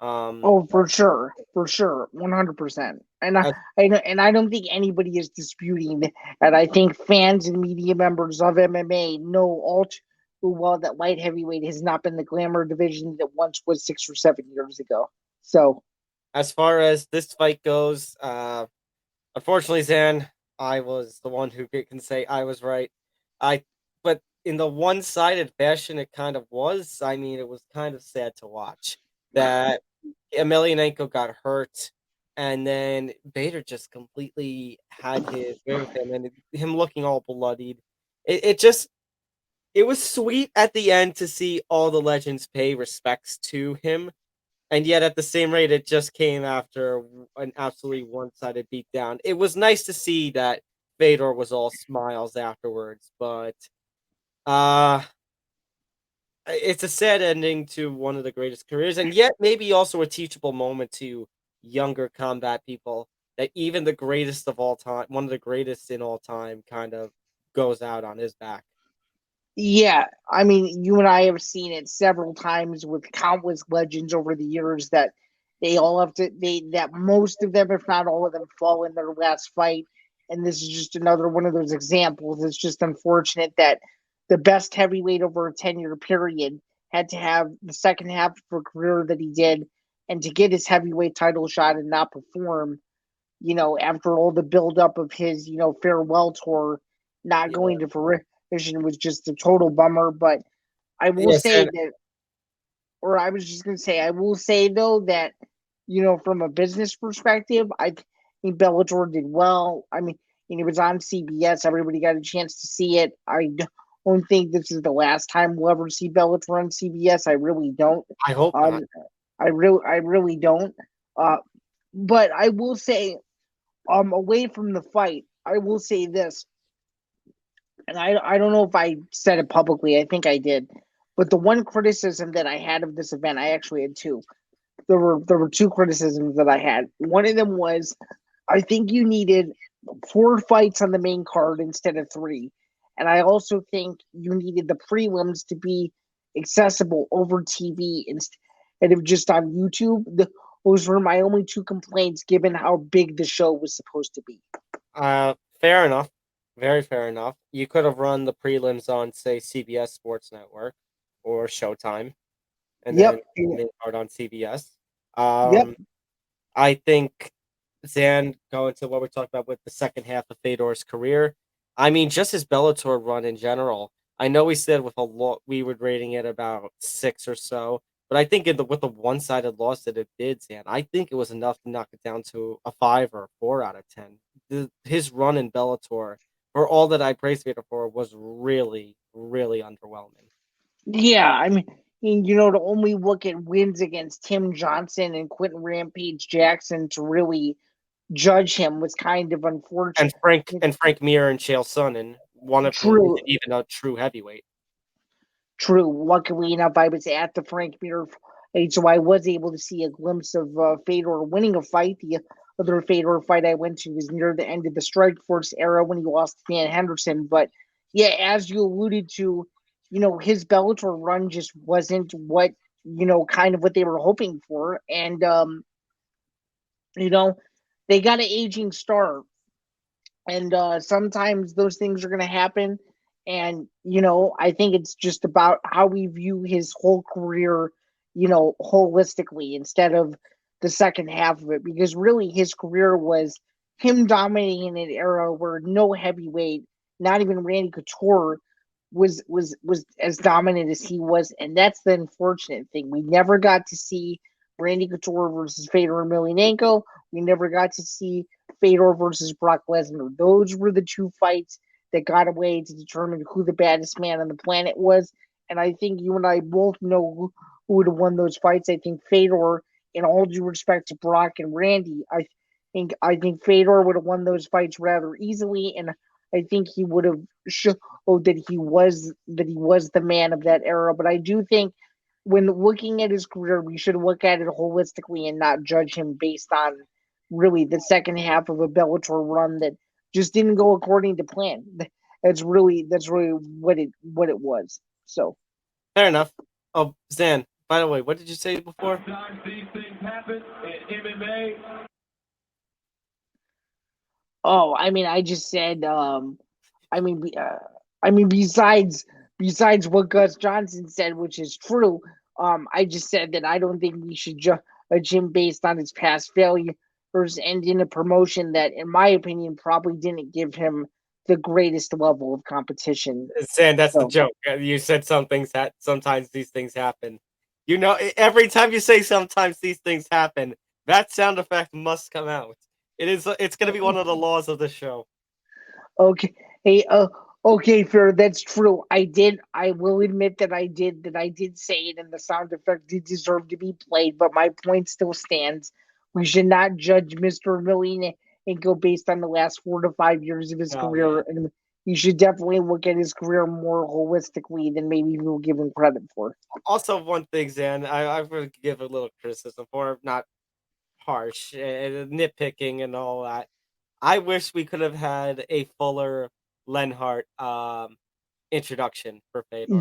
Oh, for sure, 100%. And I don't think anybody is disputing that. And I think fans and media members of MMA know all well that light heavyweight has not been the glamour division that once was 6 or 7 years ago. So, as far as this fight goes, unfortunately, Zan, I was the one who can say I was right. I but in the one-sided fashion it kind of was. I mean, it was kind of sad to watch that Emelianenko got hurt, and then Bader just completely had his way with him, and him looking all bloodied. It just it was sweet at the end to see all the legends pay respects to him, and yet at the same rate, it just came after an absolutely one-sided beatdown. It was nice to see that Fedor was all smiles afterwards, but uh it's a sad ending to one of the greatest careers, and yet maybe also a teachable moment to younger combat people that even the greatest of all time, one of the greatest in all time, kind of goes out on his back. yeah, I mean, you and I have seen it several times with countless legends over the years that they all have to that most of them, if not all of them, fall in their last fight. And this is just another one of those examples. It's just unfortunate that the best heavyweight over a 10-year period had to have the second half of a career that he did, and to get his heavyweight title shot and not perform, after all the buildup of his, farewell tour, not Yeah. going to fruition was just a total bummer. But I will Yes, say and that, or I was just going to say, I will say though that, from a business perspective, I think Bellator did well. I mean, it was on CBS. Everybody got a chance to see it. I don't think this is the last time we'll ever see Bellator on CBS. I really don't. I hope not. Um, I really don't. Uh, but I will say, away from the fight, I will say this, and I don't know if I said it publicly. I think I did, but the one criticism that I had of this event, I actually had two. There were two criticisms that I had. One of them was, I think you needed 4 fights on the main card instead of 3, and I also think you needed the prelims to be accessible over TV instead of just on YouTube. Those were my only two complaints, given how big the show was supposed to be. Fair enough. Very fair enough. You could have run the prelims on, say, CBS Sports Network or Showtime, and then Yep. the main card on CBS. Yep. I think Zan, going to what we're talking about with the second half of Fedor's career. I mean, just his Bellator run in general. I know we said with a lot we were rating it about 6 or so, but I think with the one-sided loss that it did, Zan, I think it was enough to knock it down to a 5 or a 4 out of 10. His run in Bellator, for all that I praised Fedor for, was really, really underwhelming. Yeah, I mean, to only look at wins against Tim Johnson and Quentin Rampage Jackson to really judge him was kind of And unfortunate. Frank Mir and Chael Sonnen, one of whom True, isn't even a true heavyweight. true. Luckily enough, I was at the Frank Mir fight, so I was able to see a glimpse of Fedor winning a fight. The other Fedor fight I went to was near the end of the Strikeforce era when he lost to Dan Henderson. But yeah, as you alluded to, his Bellator run just wasn't what, kind of what they were hoping for. And, you know, they got an aging star, and sometimes those things are going to happen. And I think it's just about how we view his whole career, holistically, instead of the second half of it, because really his career was him dominating in an era where no heavyweight, not even Randy Couture, was as dominant as he was. And that's the unfortunate thing. We never got to see Randy Couture versus Fedor Emelianenko. We never got to see Fedor versus Brock Lesnar. Those were the two fights that got away to determine who the baddest man on the planet was. And I think you and I both know who would have won those fights. I think Fedor, in all due respect to Brock and Randy, I think Fedor would have won those fights rather easily, and I think he would have showed that he was the man of that era. But I do think when looking at his career, we should look at it holistically and not judge him based on really the second half of a Bellator run that just didn't go according to plan. That's really what it was. So, Fair enough. Oh, Zan, by the way, what did you say before? Sometimes these things happen in MMA. I mean, I just said, I mean, besides besides what Gus Johnson said, which is true, I just said that I don't think we should judge him based on his past failures and in a promotion that, in my opinion, probably didn't give him the greatest level of competition. Saying that's the So, joke. You said sometimes these things happen. Every time you say sometimes these things happen, that sound effect must come out. It's going to be one of the laws of the show. okay, hey, okay, fair. That's true. I will admit that I did say it, and the sound effect did deserve to be played. But my point still stands. We should not judge Mr. Emelianenko based on the last 4 to 5 years of his Oh, yeah. career, and you should definitely look at his career more holistically than maybe people give him credit for. Also, one thing, Zan, I would give a little criticism for, not harsh, nitpicking and all that. I wish we could have had a fuller Lenhart introduction for Fedor.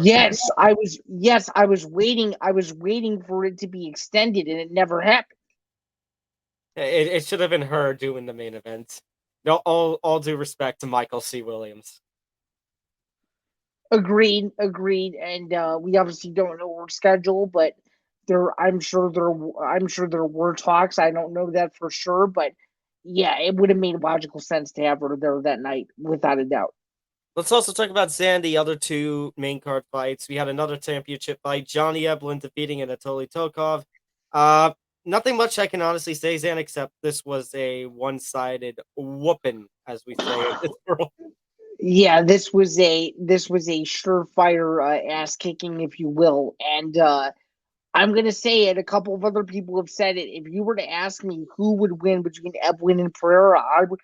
I was waiting for it to be extended, and it never happened. It should have been her doing the main event. No, all due respect to Michael C. Williams. Agreed, agreed. And we obviously don't know her schedule, but I'm sure there were talks. I don't know that for sure, but yeah, it would have made logical sense to have her there that night, without a doubt. Let's also talk about Zan, the other two main card fights. We had another championship fight, Johnny Eblin defeating Anatoly Tokov. Uh, Nothing much I can honestly say, Zan, except this was a one-sided whooping, as we say in this world. Yeah, this was a surefire ass kicking, if you will, and I'm gonna say it. A couple of other people have said it. If you were to ask me who would win between Eblin and Pereira, I would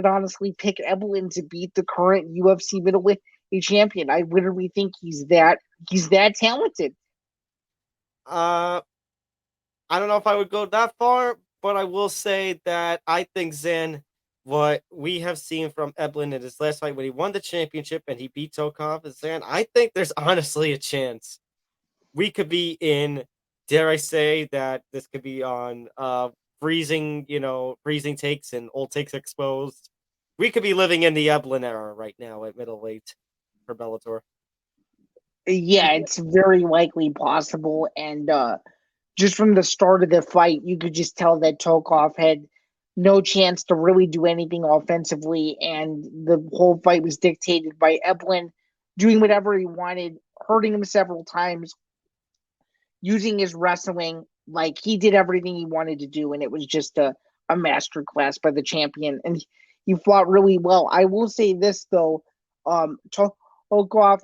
honestly pick Eblin to beat the current UFC middleweight champion. I literally think he's that talented. Uh, I don't know if I would go that far, but I will say that I think Zan, what we have seen from Eblin in his last fight when he won the championship and he beat Tokov, Zan, I think there's honestly a chance we could be in, dare I say that this could be on freezing takes and old takes exposed. We could be living in the Eblin era right now at middleweight for Bellator. Yeah, it's very likely possible, and just from the start of the fight, you could just tell that Tokov had no chance to really do anything offensively, and the whole fight was dictated by Eblin doing whatever he wanted, hurting him several times, using his wrestling. Like, he did everything he wanted to do, and it was just a master class by the champion. And he fought really well. I will say this though, Tokov,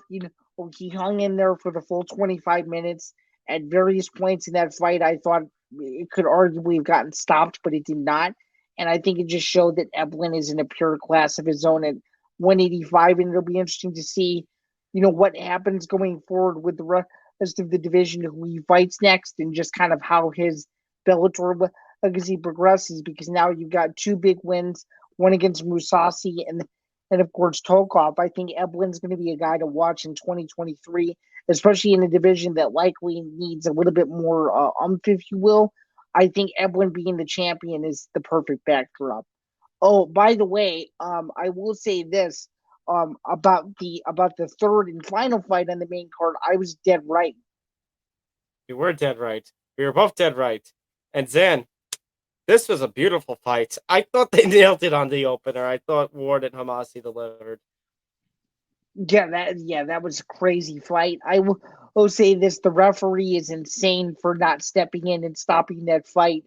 he hung in there for the full 25 minutes. At various points in that fight, I thought it could arguably have gotten stopped, but it did not. And I think it just showed that Eblin is in a pure class of his own at 185, and it'll be interesting to see, what happens going forward with the rest of the division, who he fights next, and just kind of how his Bellator legacy progresses. Because now you've got two big wins, one against Musasi and of course Tokov. I think Eblin's going to be a guy to watch in 2023, especially in a division that likely needs a little bit more if you will. I think Eblin being the champion is the perfect backdrop. Oh, by the way, I will say this about the third and final fight on the main card. I was dead right. You were dead right. We were both dead right. And Zan, this was a beautiful fight. I thought they nailed it on the opener. I thought Ward and Hamasi delivered. That was a crazy fight. I will say this: the referee is insane for not stepping in and stopping that fight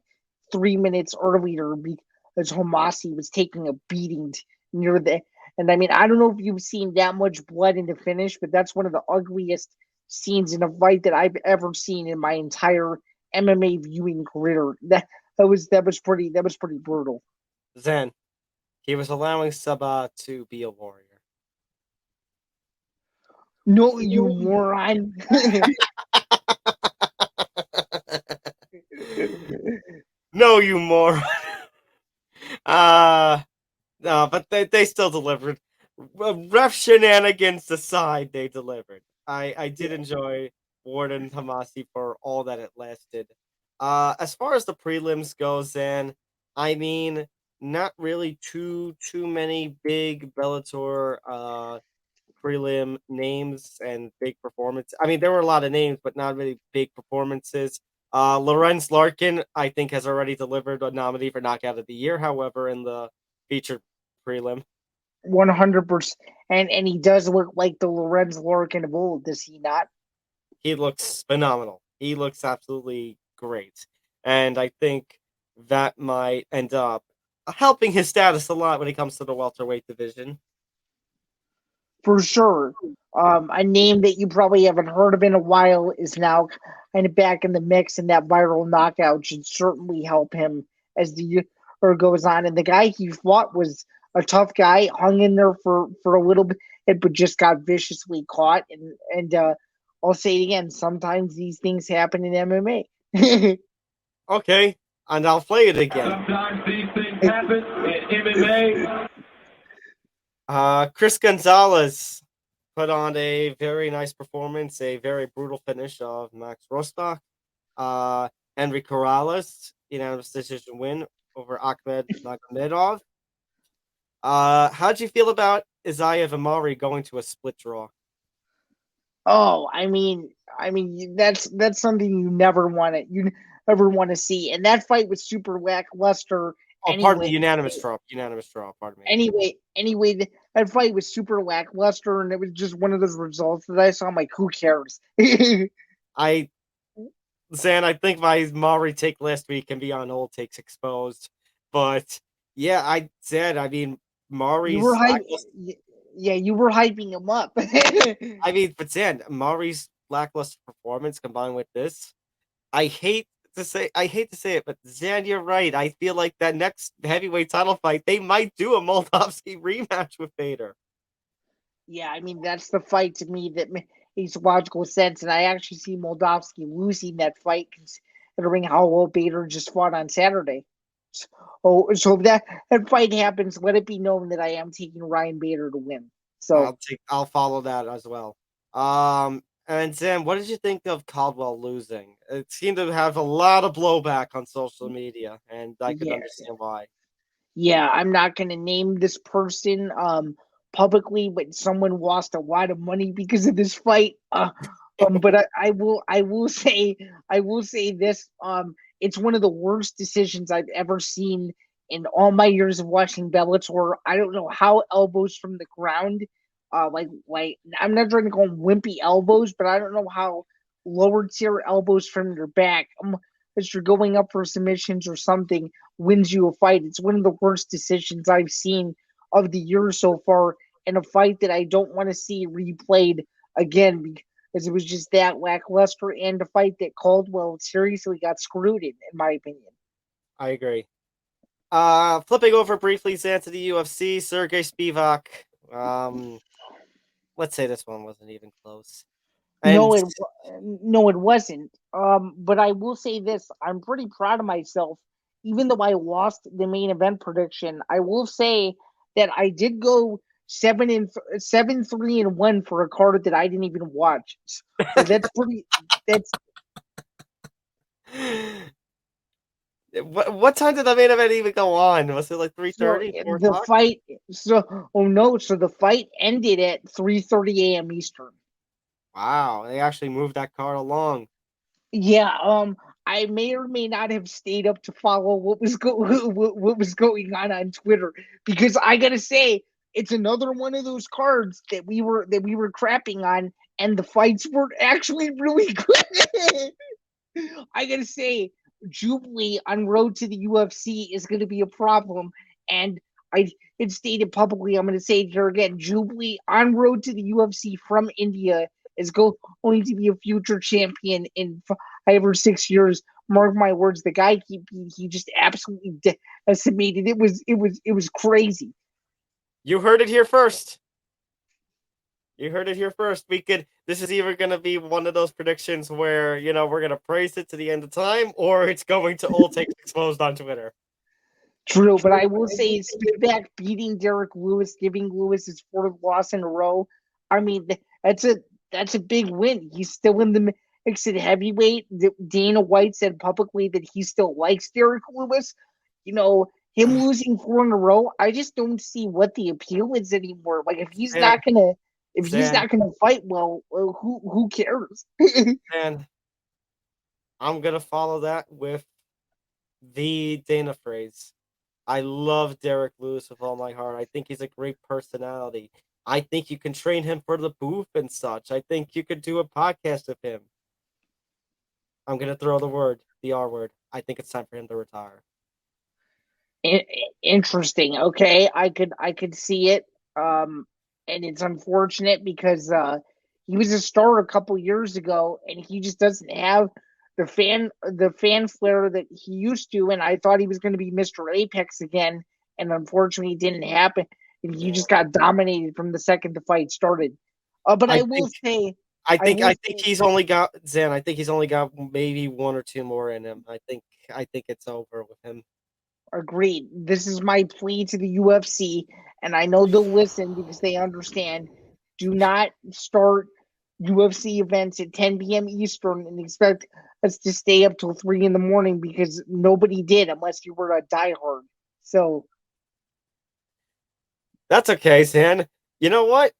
3 minutes earlier because Homasi was taking a beating near the. And I mean, I don't know if you've seen that much blood in the finish, but that's one of the ugliest scenes in a fight that I've ever seen in my entire MMA viewing career. That was pretty brutal. Zan, he was allowing Sabah to be a warrior. No, you moron. No, you moron. uh no, but they still delivered. Ref shenanigans aside, they delivered. I did enjoy Ward and Hamasi for all that it lasted. As far as the prelims goes, then I mean, not really too many big Bellator prelim names and big performances. I mean, there were a lot of names, but not really big performances. Lorenz Larkin, I think, has already delivered a nominee for Knockout of the Year, however, in the featured prelim. 100%. And he does look like the Lorenz Larkin of old, does he not? He looks phenomenal. He looks absolutely great. And I think that might end up helping his status a lot when it comes to the welterweight division. For sure. A name that you probably haven't heard of in a while is now kind of back in the mix, and that viral knockout should certainly help him as the year goes on. And the guy he fought was a tough guy, hung in there for a little bit, but just got viciously caught. And I'll say it again, sometimes these things happen in MMA. Okay, and I'll play it again. Sometimes these things happen in MMA. Chris Gonzalez put on a very nice performance, a very brutal finish of Max Rosbach. Henry Corrales, unanimous decision win over Ahmed Nurmagomedov. How'd you feel about Isaiah Vamari going to a split draw? Oh, I mean, that's something you never want to see. And that fight was super lackluster. Oh, anyway. pardon me, unanimous draw. Pardon me. Anyway, that fight was super lackluster, and it was just one of those results that I saw. I'm like, who cares? Zain, I think my Maury take last week can be on Old Takes Exposed. But yeah, I mean, Maury's. You were hyping him up. I mean, but Zain, Maury's lackluster performance combined with this, I hate to say it, but Zain, you're right. I feel like that next heavyweight title fight, they might do a Moldavsky rematch with Fedor. Yeah, I mean, that's the fight to me that makes logical sense, and I actually see Moldavsky losing that fight considering how well Bader just fought on Saturday. So if that fight happens, let it be known that I am taking Ryan Bader to win. So I'll follow that as well. And Zain, what did you think of Caldwell losing? It seemed to have a lot of blowback on social media, and I could understand why. Yeah, I'm not going to name this person publicly, but someone lost a lot of money because of this fight. But I will say this. It's one of the worst decisions I've ever seen in all my years of watching Bellator. I don't know how elbows from the ground. Like I'm not trying to call them wimpy elbows, but I don't know how lower tier elbows from your back, as you're going up for submissions or something, wins you a fight. It's one of the worst decisions I've seen of the year so far, in a fight that I don't want to see replayed again because it was just that lackluster, and a fight that Caldwell seriously got screwed in my opinion. I agree. Flipping over briefly, Zain, to the UFC, Sergey Spivak. Let's say this one wasn't even close. No, it wasn't. But I will say this: I'm pretty proud of myself, even though I lost the main event prediction. I will say that I did go 7-3-1 for a card that I didn't even watch. So that's pretty. That's. What time did the main event even go on? Was it like 3:30? So the fight. So the fight ended at 3:30 a.m. Eastern. Wow, they actually moved that card along. Yeah, I may or may not have stayed up to follow what was going on Twitter, because I gotta say it's another one of those cards that we were crapping on, and the fights were actually really good. I gotta say, Jubilee on road to the UFC is gonna be a problem, and it stated publicly. I'm gonna say it here again: Jubilee on road to the UFC from India is going to be a future champion in 5 or 6 years. Mark my words. The guy he just absolutely decimated. It was crazy. You heard it here first. This is either going to be one of those predictions where, we're going to praise it to the end of time, or it's going to all take exposed on Twitter. True, but I will say Spivak beating Derek Lewis, giving Lewis his 4th loss in a row. I mean, that's a big win. He's still in the mix at heavyweight. Dana White said publicly that he still likes Derek Lewis. Him losing 4 in a row, I just don't see what the appeal is anymore. Like, if he's not gonna If he's not going to fight well, who cares? And I'm going to follow that with the Dana phrase. I love Derek Lewis with all my heart. I think he's a great personality. I think you can train him for the booth and such. I think you could do a podcast with him. I'm going to throw the R word. I think it's time for him to retire. Interesting. Okay, I could see it. And it's unfortunate because he was a star a couple years ago, and he just doesn't have the fan flair that he used to. And I thought he was going to be Mr. Apex again, and unfortunately, it didn't happen. And he just got dominated from the second the fight started. But I think he's only got Zain. I think he's only got maybe one or two more in him. I think it's over with him. Agreed. This is my plea to the UFC, and I know they'll listen because they understand. Do not start UFC events at 10 p.m. Eastern and expect us to stay up till 3 in the morning because nobody did unless you were a diehard. So that's okay, Zain. You know what?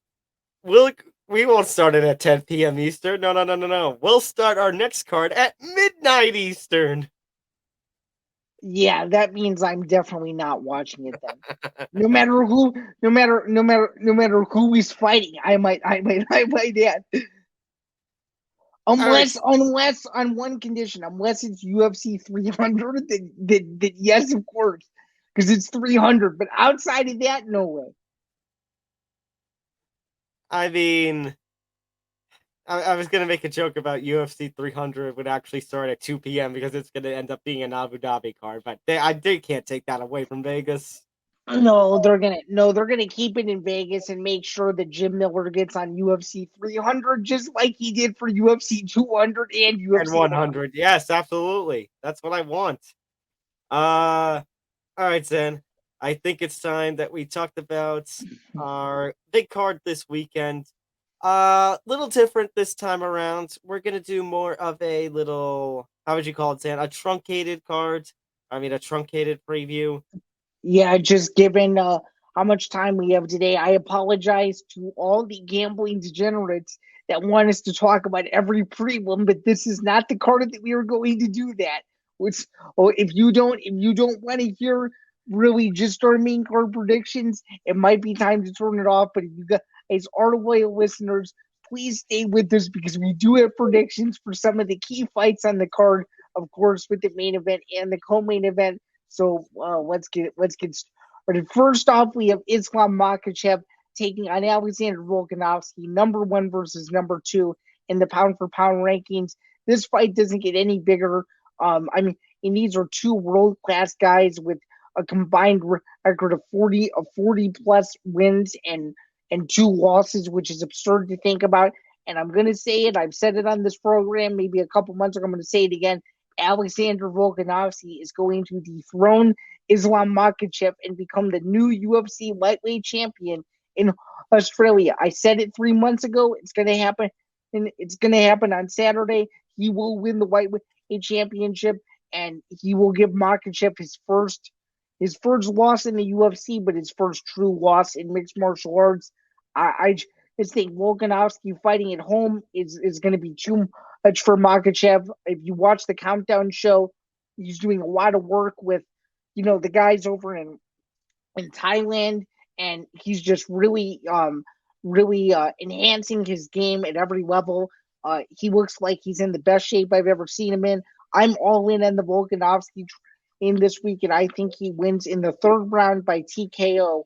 We won't start it at 10 p.m. Eastern. No. We'll start our next card at midnight Eastern. Yeah, that means I'm definitely not watching it then. No matter who is fighting, I might add. Unless on one condition, unless it's UFC 300, then yes, of course, because it's 300. But outside of that, no way. I mean, I was going to make a joke about UFC 300 would actually start at 2 p.m. because it's going to end up being an Abu Dhabi card, but they can't take that away from Vegas. No, they're gonna keep it in Vegas and make sure that Jim Miller gets on UFC 300 just like he did for UFC 200 and UFC 100. Yes, absolutely. That's what I want. All right, Zain. I think it's time that we talked about our big card this weekend. Little different this time around. We're gonna do more of a little, how would you call it, Zain? A truncated card. I mean, a truncated preview. Yeah, just given how much time we have today, I apologize to all the gambling degenerates that want us to talk about every prelim, but this is not the card that we are going to do that. If you don't want to hear really just our main card predictions, it might be time to turn it off. But if you guys are loyal listeners, please stay with us because we do have predictions for some of the key fights on the card, of course, with the main event and the co-main event. So let's get started. First off, we have Islam Makhachev taking on Alexander Volkanovski, number 1 versus number 2 in the pound for pound rankings. This fight doesn't get any bigger. And these are two world class guys with a combined record of 40 plus wins and 2 losses, which is absurd to think about. And I'm going to say it. I've said it on this program maybe a couple months ago. I'm going to say it again. Alexander Volkanovski is going to dethrone Islam Makhachev and become the new UFC lightweight champion in Australia. I said it 3 months ago. It's going to happen, and it's going to happen on Saturday. He will win the lightweight championship, and he will give Makhachev his first loss in the UFC, but his first true loss in mixed martial arts. I just think Volkanovski fighting at home is going to be too much for Makhachev. If you watch the Countdown show, he's doing a lot of work with, the guys over in Thailand, and he's just really enhancing his game at every level. He looks like he's in the best shape I've ever seen him in. I'm all in on the Volkanovski in this week, and I think he wins in the 3rd round by TKO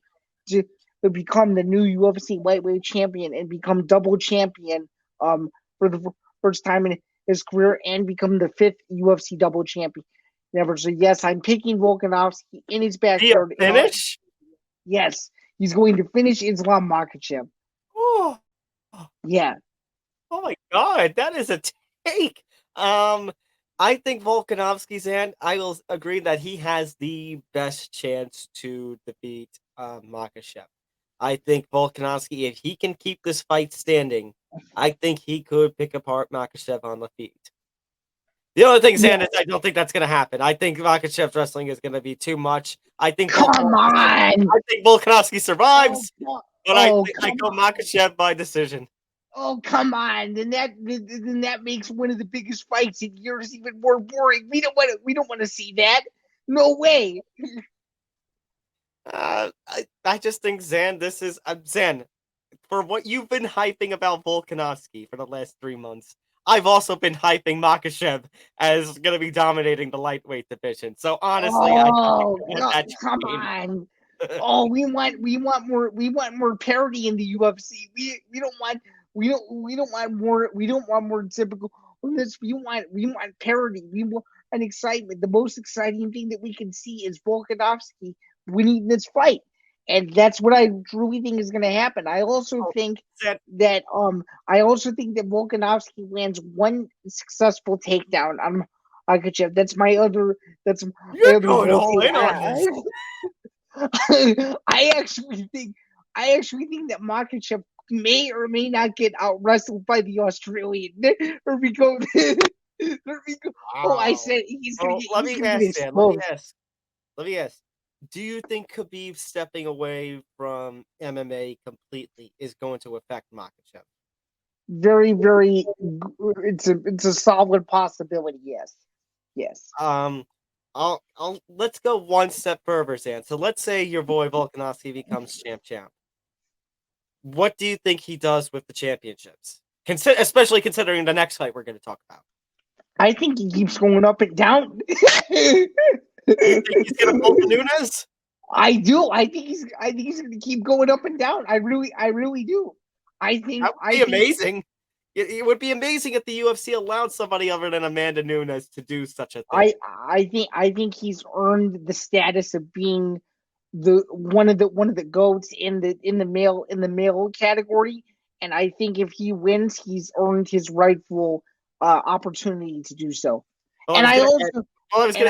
to become the new UFC lightweight champion and become double champion for the first time in his career and become the 5th UFC double champion ever. So yes, I'm picking Volkanovski in his backyard. Finish? Yes, he's going to finish Islam Makhachev. Oh. Yeah. Oh my God, that is a take. I think Volkanovski's hand. I will agree that he has the best chance to defeat Makhachev. I think Volkanovski, if he can keep this fight standing, I think he could pick apart Makhachev on the feet. The other thing, Zain, is I don't think that's going to happen. I think Makhachev's wrestling is going to be too much. I think Come on! I think Volkanovski survives. But I go Makhachev by decision. Oh, come on! Then that makes one of the biggest fights in years even more boring. We don't want to see that. No way. I just think Zan. This is Zan. For what you've been hyping about Volkanovski for the last 3 months, I've also been hyping Makhachev as going to be dominating the lightweight division. So honestly, I don't want that to come change. on. Oh, we want more parity in the UFC. We don't want more typical. We want parity. We want an excitement. The most exciting thing that we can see is Volkanovski winning this fight, and that's what I truly think is going to happen. I also think that Volkanovski lands one successful takedown on Makhachev. That's my other. You're going all in on this. I actually think that Makhachev may or may not get out wrestled by the Australian. There we go. Wow. Oh, I said he's going to get. Let me ask. Do you think Khabib stepping away from MMA completely is going to affect Makhachev? Very, very. It's a solid possibility. Yes. Let's go one step further, Zan. So let's say your boy Volkanovski becomes champ. What do you think he does with the championships? Especially considering the next fight we're going to talk about. I think he keeps going up and down. You think he's going to pull the Nunes? I do. I think he's going to keep going up and down. I really do. I think that would be amazing. It would be amazing if the UFC allowed somebody other than Amanda Nunes to do such a thing. I think he's earned the status of being one of the GOATs in the male category, and I think if he wins, he's earned his rightful opportunity to do so. I was going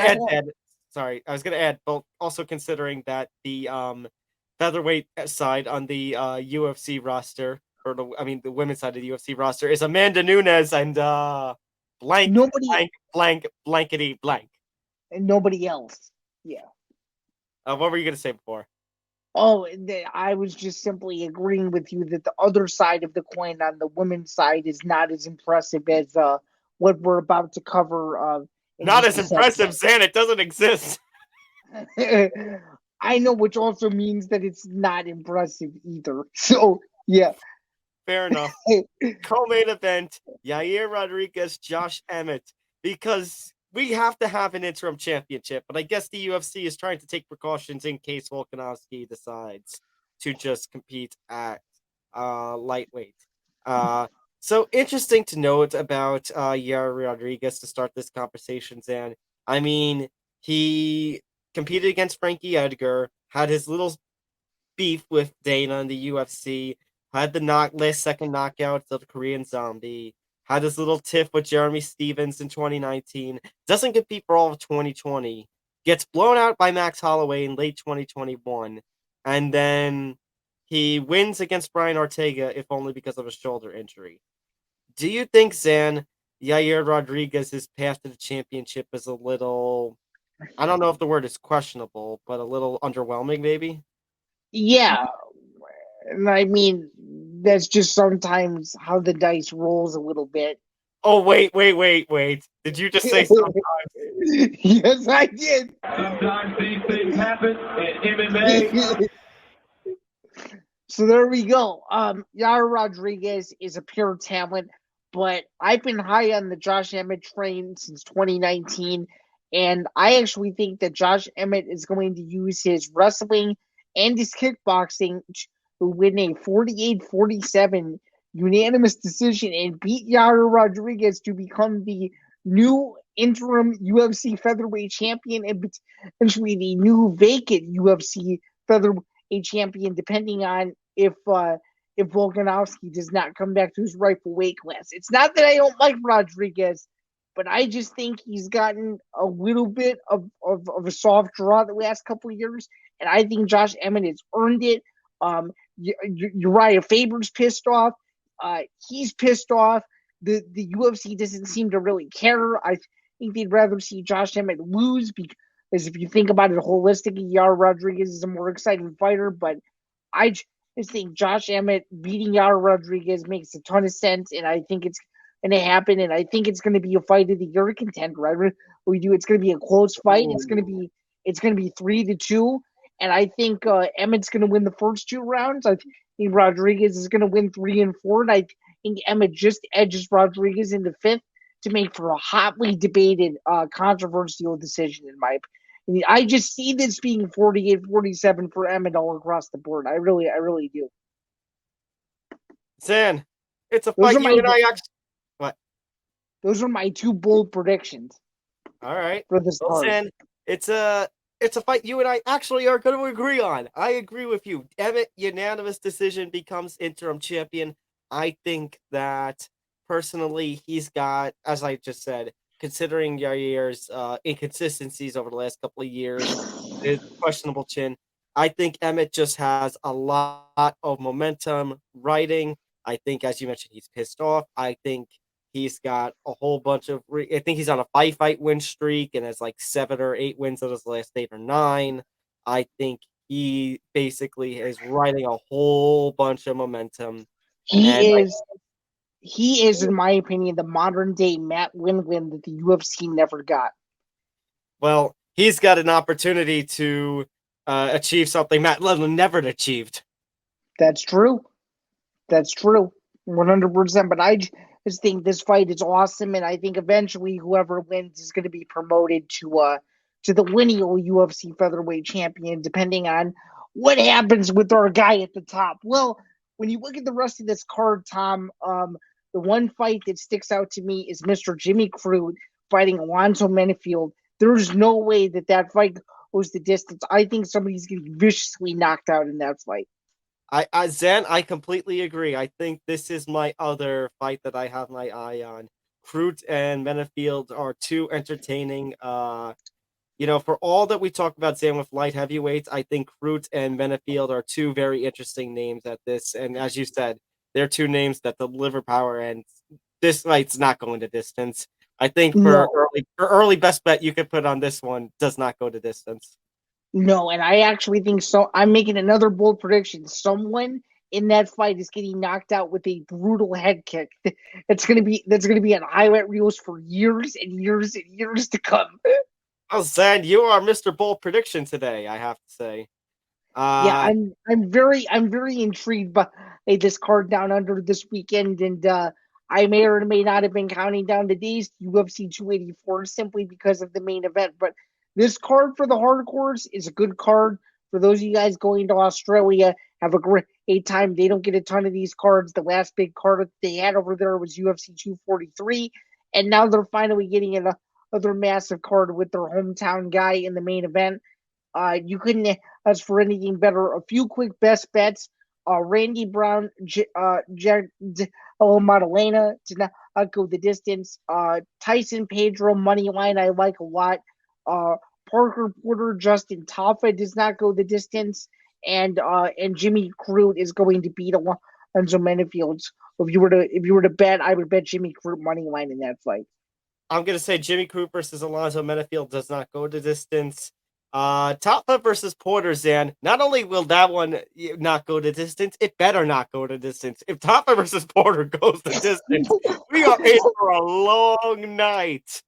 to add, but also considering that the featherweight side on the UFC roster, the women's side of the UFC roster is Amanda Nunes and blankety blank. And nobody else. Yeah. What were you going to say before? Oh, I was just simply agreeing with you that the other side of the coin on the women's side is not as impressive as what we're about to cover. Not as impressive, Zan. It doesn't exist. I know, which also means that it's not impressive either. So, yeah. Fair enough. Co-main event, Yair Rodriguez, Josh Emmett, because we have to have an interim championship, but I guess the UFC is trying to take precautions in case Volkanovski decides to just compete at lightweight. So interesting to note about Yair Rodriguez to start this conversation, Zan. I mean, he competed against Frankie Edgar, had his little beef with Dana in the UFC, had the last second knockout of the Korean Zombie, had his little tiff with Jeremy Stevens in 2019, doesn't compete for all of 2020, gets blown out by Max Holloway in late 2021, and then he wins against Brian Ortega, if only because of a shoulder injury. Do you think, Zan, Yair Rodriguez's path to the championship is a little, I don't know if the word is questionable, but a little underwhelming, maybe? Yeah. And I mean, that's just sometimes how the dice rolls a little bit. Oh, wait. Did you just say sometimes? Yes, I did. Sometimes these things happen in MMA. So there we go. Yair Rodriguez is a pure talent, but I've been high on the Josh Emmett train since 2019, and I actually think that Josh Emmett is going to use his wrestling and his kickboxing to win a 48-47 unanimous decision and beat Yair Rodriguez to become the new interim UFC featherweight champion and potentially the new vacant UFC featherweight champion, depending on if Volkanovski does not come back to his rightful weight class. It's not that I don't like Rodriguez, but I just think he's gotten a little bit of a soft draw the last couple of years, and I think Josh Emmett has earned it. Uriah Faber's pissed off. He's pissed off. The UFC doesn't seem to really care. I think they'd rather see Josh Emmett lose because if you think about it holistically, Yair Rodriguez is a more exciting fighter. But just think Josh Emmett beating Yair Rodriguez makes a ton of sense, and I think it's going to happen. And I think it's going to be a fight of the year contender. We do. It's going to be a close fight. It's going to be 3-2, and I think Emmett's going to win the first 2 rounds. I think Rodriguez is going to win 3 and 4, and I think Emmett just edges Rodriguez in the 5th to make for a hotly debated, controversial decision, in my opinion. I just see this being 48-47 for Emmett all across the board. I really do. Zain, it's a fight you and I actually. What? Those are my 2 bold predictions. All right. For this card. Zain, it's a fight you and I actually are going to agree on. I agree with you. Emmett, unanimous decision, becomes interim champion. I think that personally he's got, as I just said, considering Yair's inconsistencies over the last couple of years, his questionable chin, I think Emmett just has a lot of momentum riding. I think, as you mentioned, he's pissed off. I think he's got a whole bunch of. I think he's on a fight win streak and has like 7 or 8 wins of his last 8 or 9. I think he basically is riding a whole bunch of momentum. He is, in my opinion, the modern day Matt Win-Win that the UFC never got. Well, he's got an opportunity to achieve something Matt Levin never achieved. That's true. 100%. But I just think this fight is awesome, and I think eventually whoever wins is going to be promoted to the lineal UFC featherweight champion, depending on what happens with our guy at the top. Well, when you look at the rest of this card, Tom, the one fight that sticks out to me is Mr. Jimmy Crute fighting Alonzo Menifield. There's no way that fight goes the distance. I think somebody's going to be viciously knocked out in that fight. Zain, I completely agree. I think this is my other fight that I have my eye on. Crute and Menifield are 2 entertaining. For all that we talk about, Zain, with light heavyweights, I think Crute and Menifield are 2 very interesting names at this. And as you said, they're 2 names that deliver power, and this fight's not going to distance. I think for early best bet you could put on this one does not go to distance. No, and I actually think so. I'm making another bold prediction. Someone in that fight is getting knocked out with a brutal head kick. That's gonna be on highlight reels for years and years and years to come. Oh, Zain, you are Mr. Bold Prediction today, I have to say. Yeah, I'm very intrigued by this card down under this weekend, and I may or may not have been counting down the days to UFC 284 simply because of the main event. But this card for the hardcores is a good card. For those of you guys going to Australia, have a great time. They don't get a ton of these cards. The last big card they had over there was UFC 243, and now they're finally getting another massive card with their hometown guy in the main event. You couldn't ask for anything better. A few quick best bets. Randy Brown, Madalena did not go the distance. Tyson Pedro money line I like a lot. Parker Porter, Justin Tafa does not go the distance, and Jimmy Crute is going to beat Alonzo Menifield. If you were to bet, I would bet Jimmy Crute money line in that fight. I'm gonna say Jimmy Crute versus Alonzo Menifield does not go the distance. Tafa versus Porter, Zain. Not only will that one not go the distance, it better not go the distance. If Tafa versus Porter goes the distance, we are in for a long night.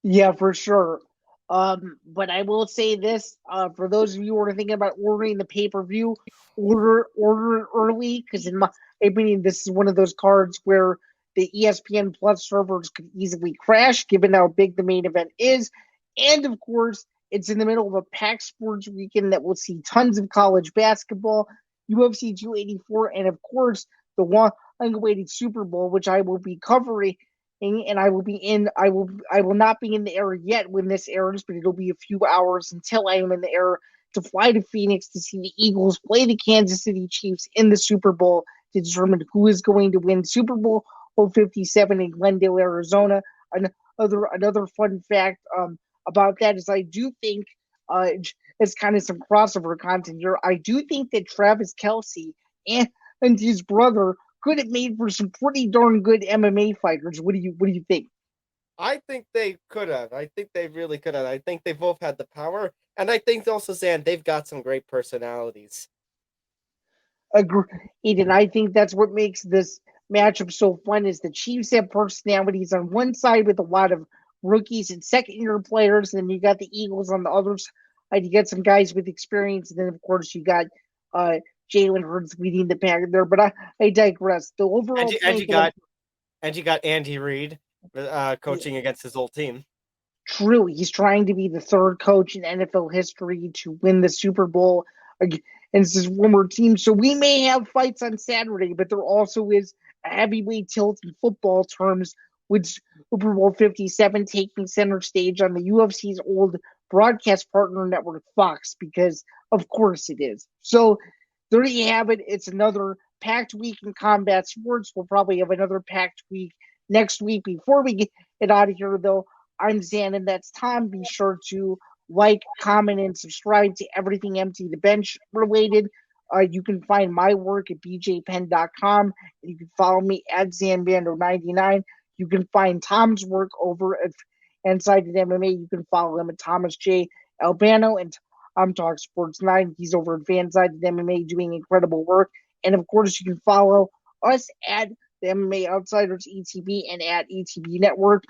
Yeah, for sure. But I will say this: for those of you who are thinking about ordering the pay-per-view, order it early, because in my opinion, this is one of those cards where the ESPN Plus servers could easily crash, given how big the main event is, and of course, it's in the middle of a packed sports weekend that will see tons of college basketball, UFC 284, and of course, the long-awaited Super Bowl, which I will be covering. And I will not be in the air yet when this airs, but it'll be a few hours until I am in the air to fly to Phoenix to see the Eagles play the Kansas City Chiefs in the Super Bowl to determine who is going to win Super Bowl 57 in Glendale, Arizona. Another fun fact about that is I do think it's kind of some crossover content here. I do think that Travis Kelce and his brother could have made for some pretty darn good MMA fighters. What do you think? I think they could have. I think they really could have. I think they both had the power, and I think also, Zain, they've got some great personalities. Agreed, and I think that's what makes this matchup so fun. Is the Chiefs have personalities on one side with a lot of rookies and second-year players, and then you got the Eagles on the other side. You got some guys with experience, and then of course you got uh, Jalen Hurts leading the pack there. But I digress. The overall and you got Andy Reid coaching against his old team. True, he's trying to be the third coach in NFL history to win the Super Bowl against his former team. So we may have fights on Saturday, but there also is a heavyweight tilt in football terms with Super Bowl 57 taking center stage on the UFC's old broadcast partner network, Fox, because of course it is. So there you have it. It's another packed week in combat sports. We'll probably have another packed week next week. Before we get out of here, though, I'm Zain, and that's Tom. Be sure to like, comment, and subscribe to everything Empty the Bench related. You can find my work at bjpen.com. You can follow me at ZanBando99. You can find Tom's work over at Insided MMA. You can follow him at Thomas J. Albano, and I'm Talk Sports 9. He's over at Fansided MMA doing incredible work. And of course, you can follow us at the MMA Outsiders ETB and at ETB Network.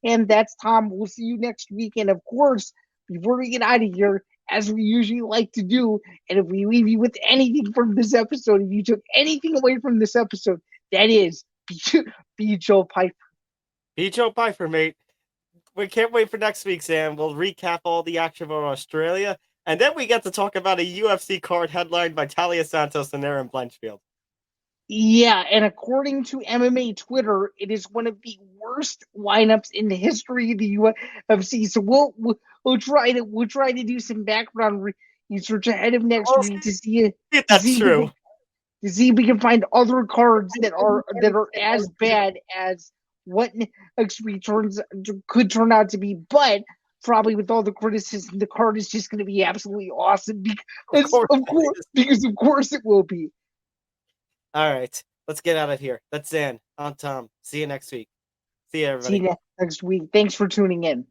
And that's Tom. We'll see you next week. And of course, before we get out of here, as we usually like to do, and if we leave you with anything from this episode, if you took anything away from this episode, that is be Joe Piper. Be Joe Piper, mate. We can't wait for next week, Sam. We'll recap all the action from Australia. And then we get to talk about a UFC card headlined by Talia Santos and Aaron Blanchfield. Yeah, and according to MMA Twitter, it is one of the worst lineups in the history of the UFC. So we'll try to do some background research ahead of next week to see if that's true. To see if we can find other cards that are as bad as what next week could turn out to be, but probably with all the criticism, the card is just going to be absolutely awesome because of course it will be. All right, let's get out of here. That's Zain. I'm Tom. See you next week. See you, everybody. See you next week. Thanks for tuning in.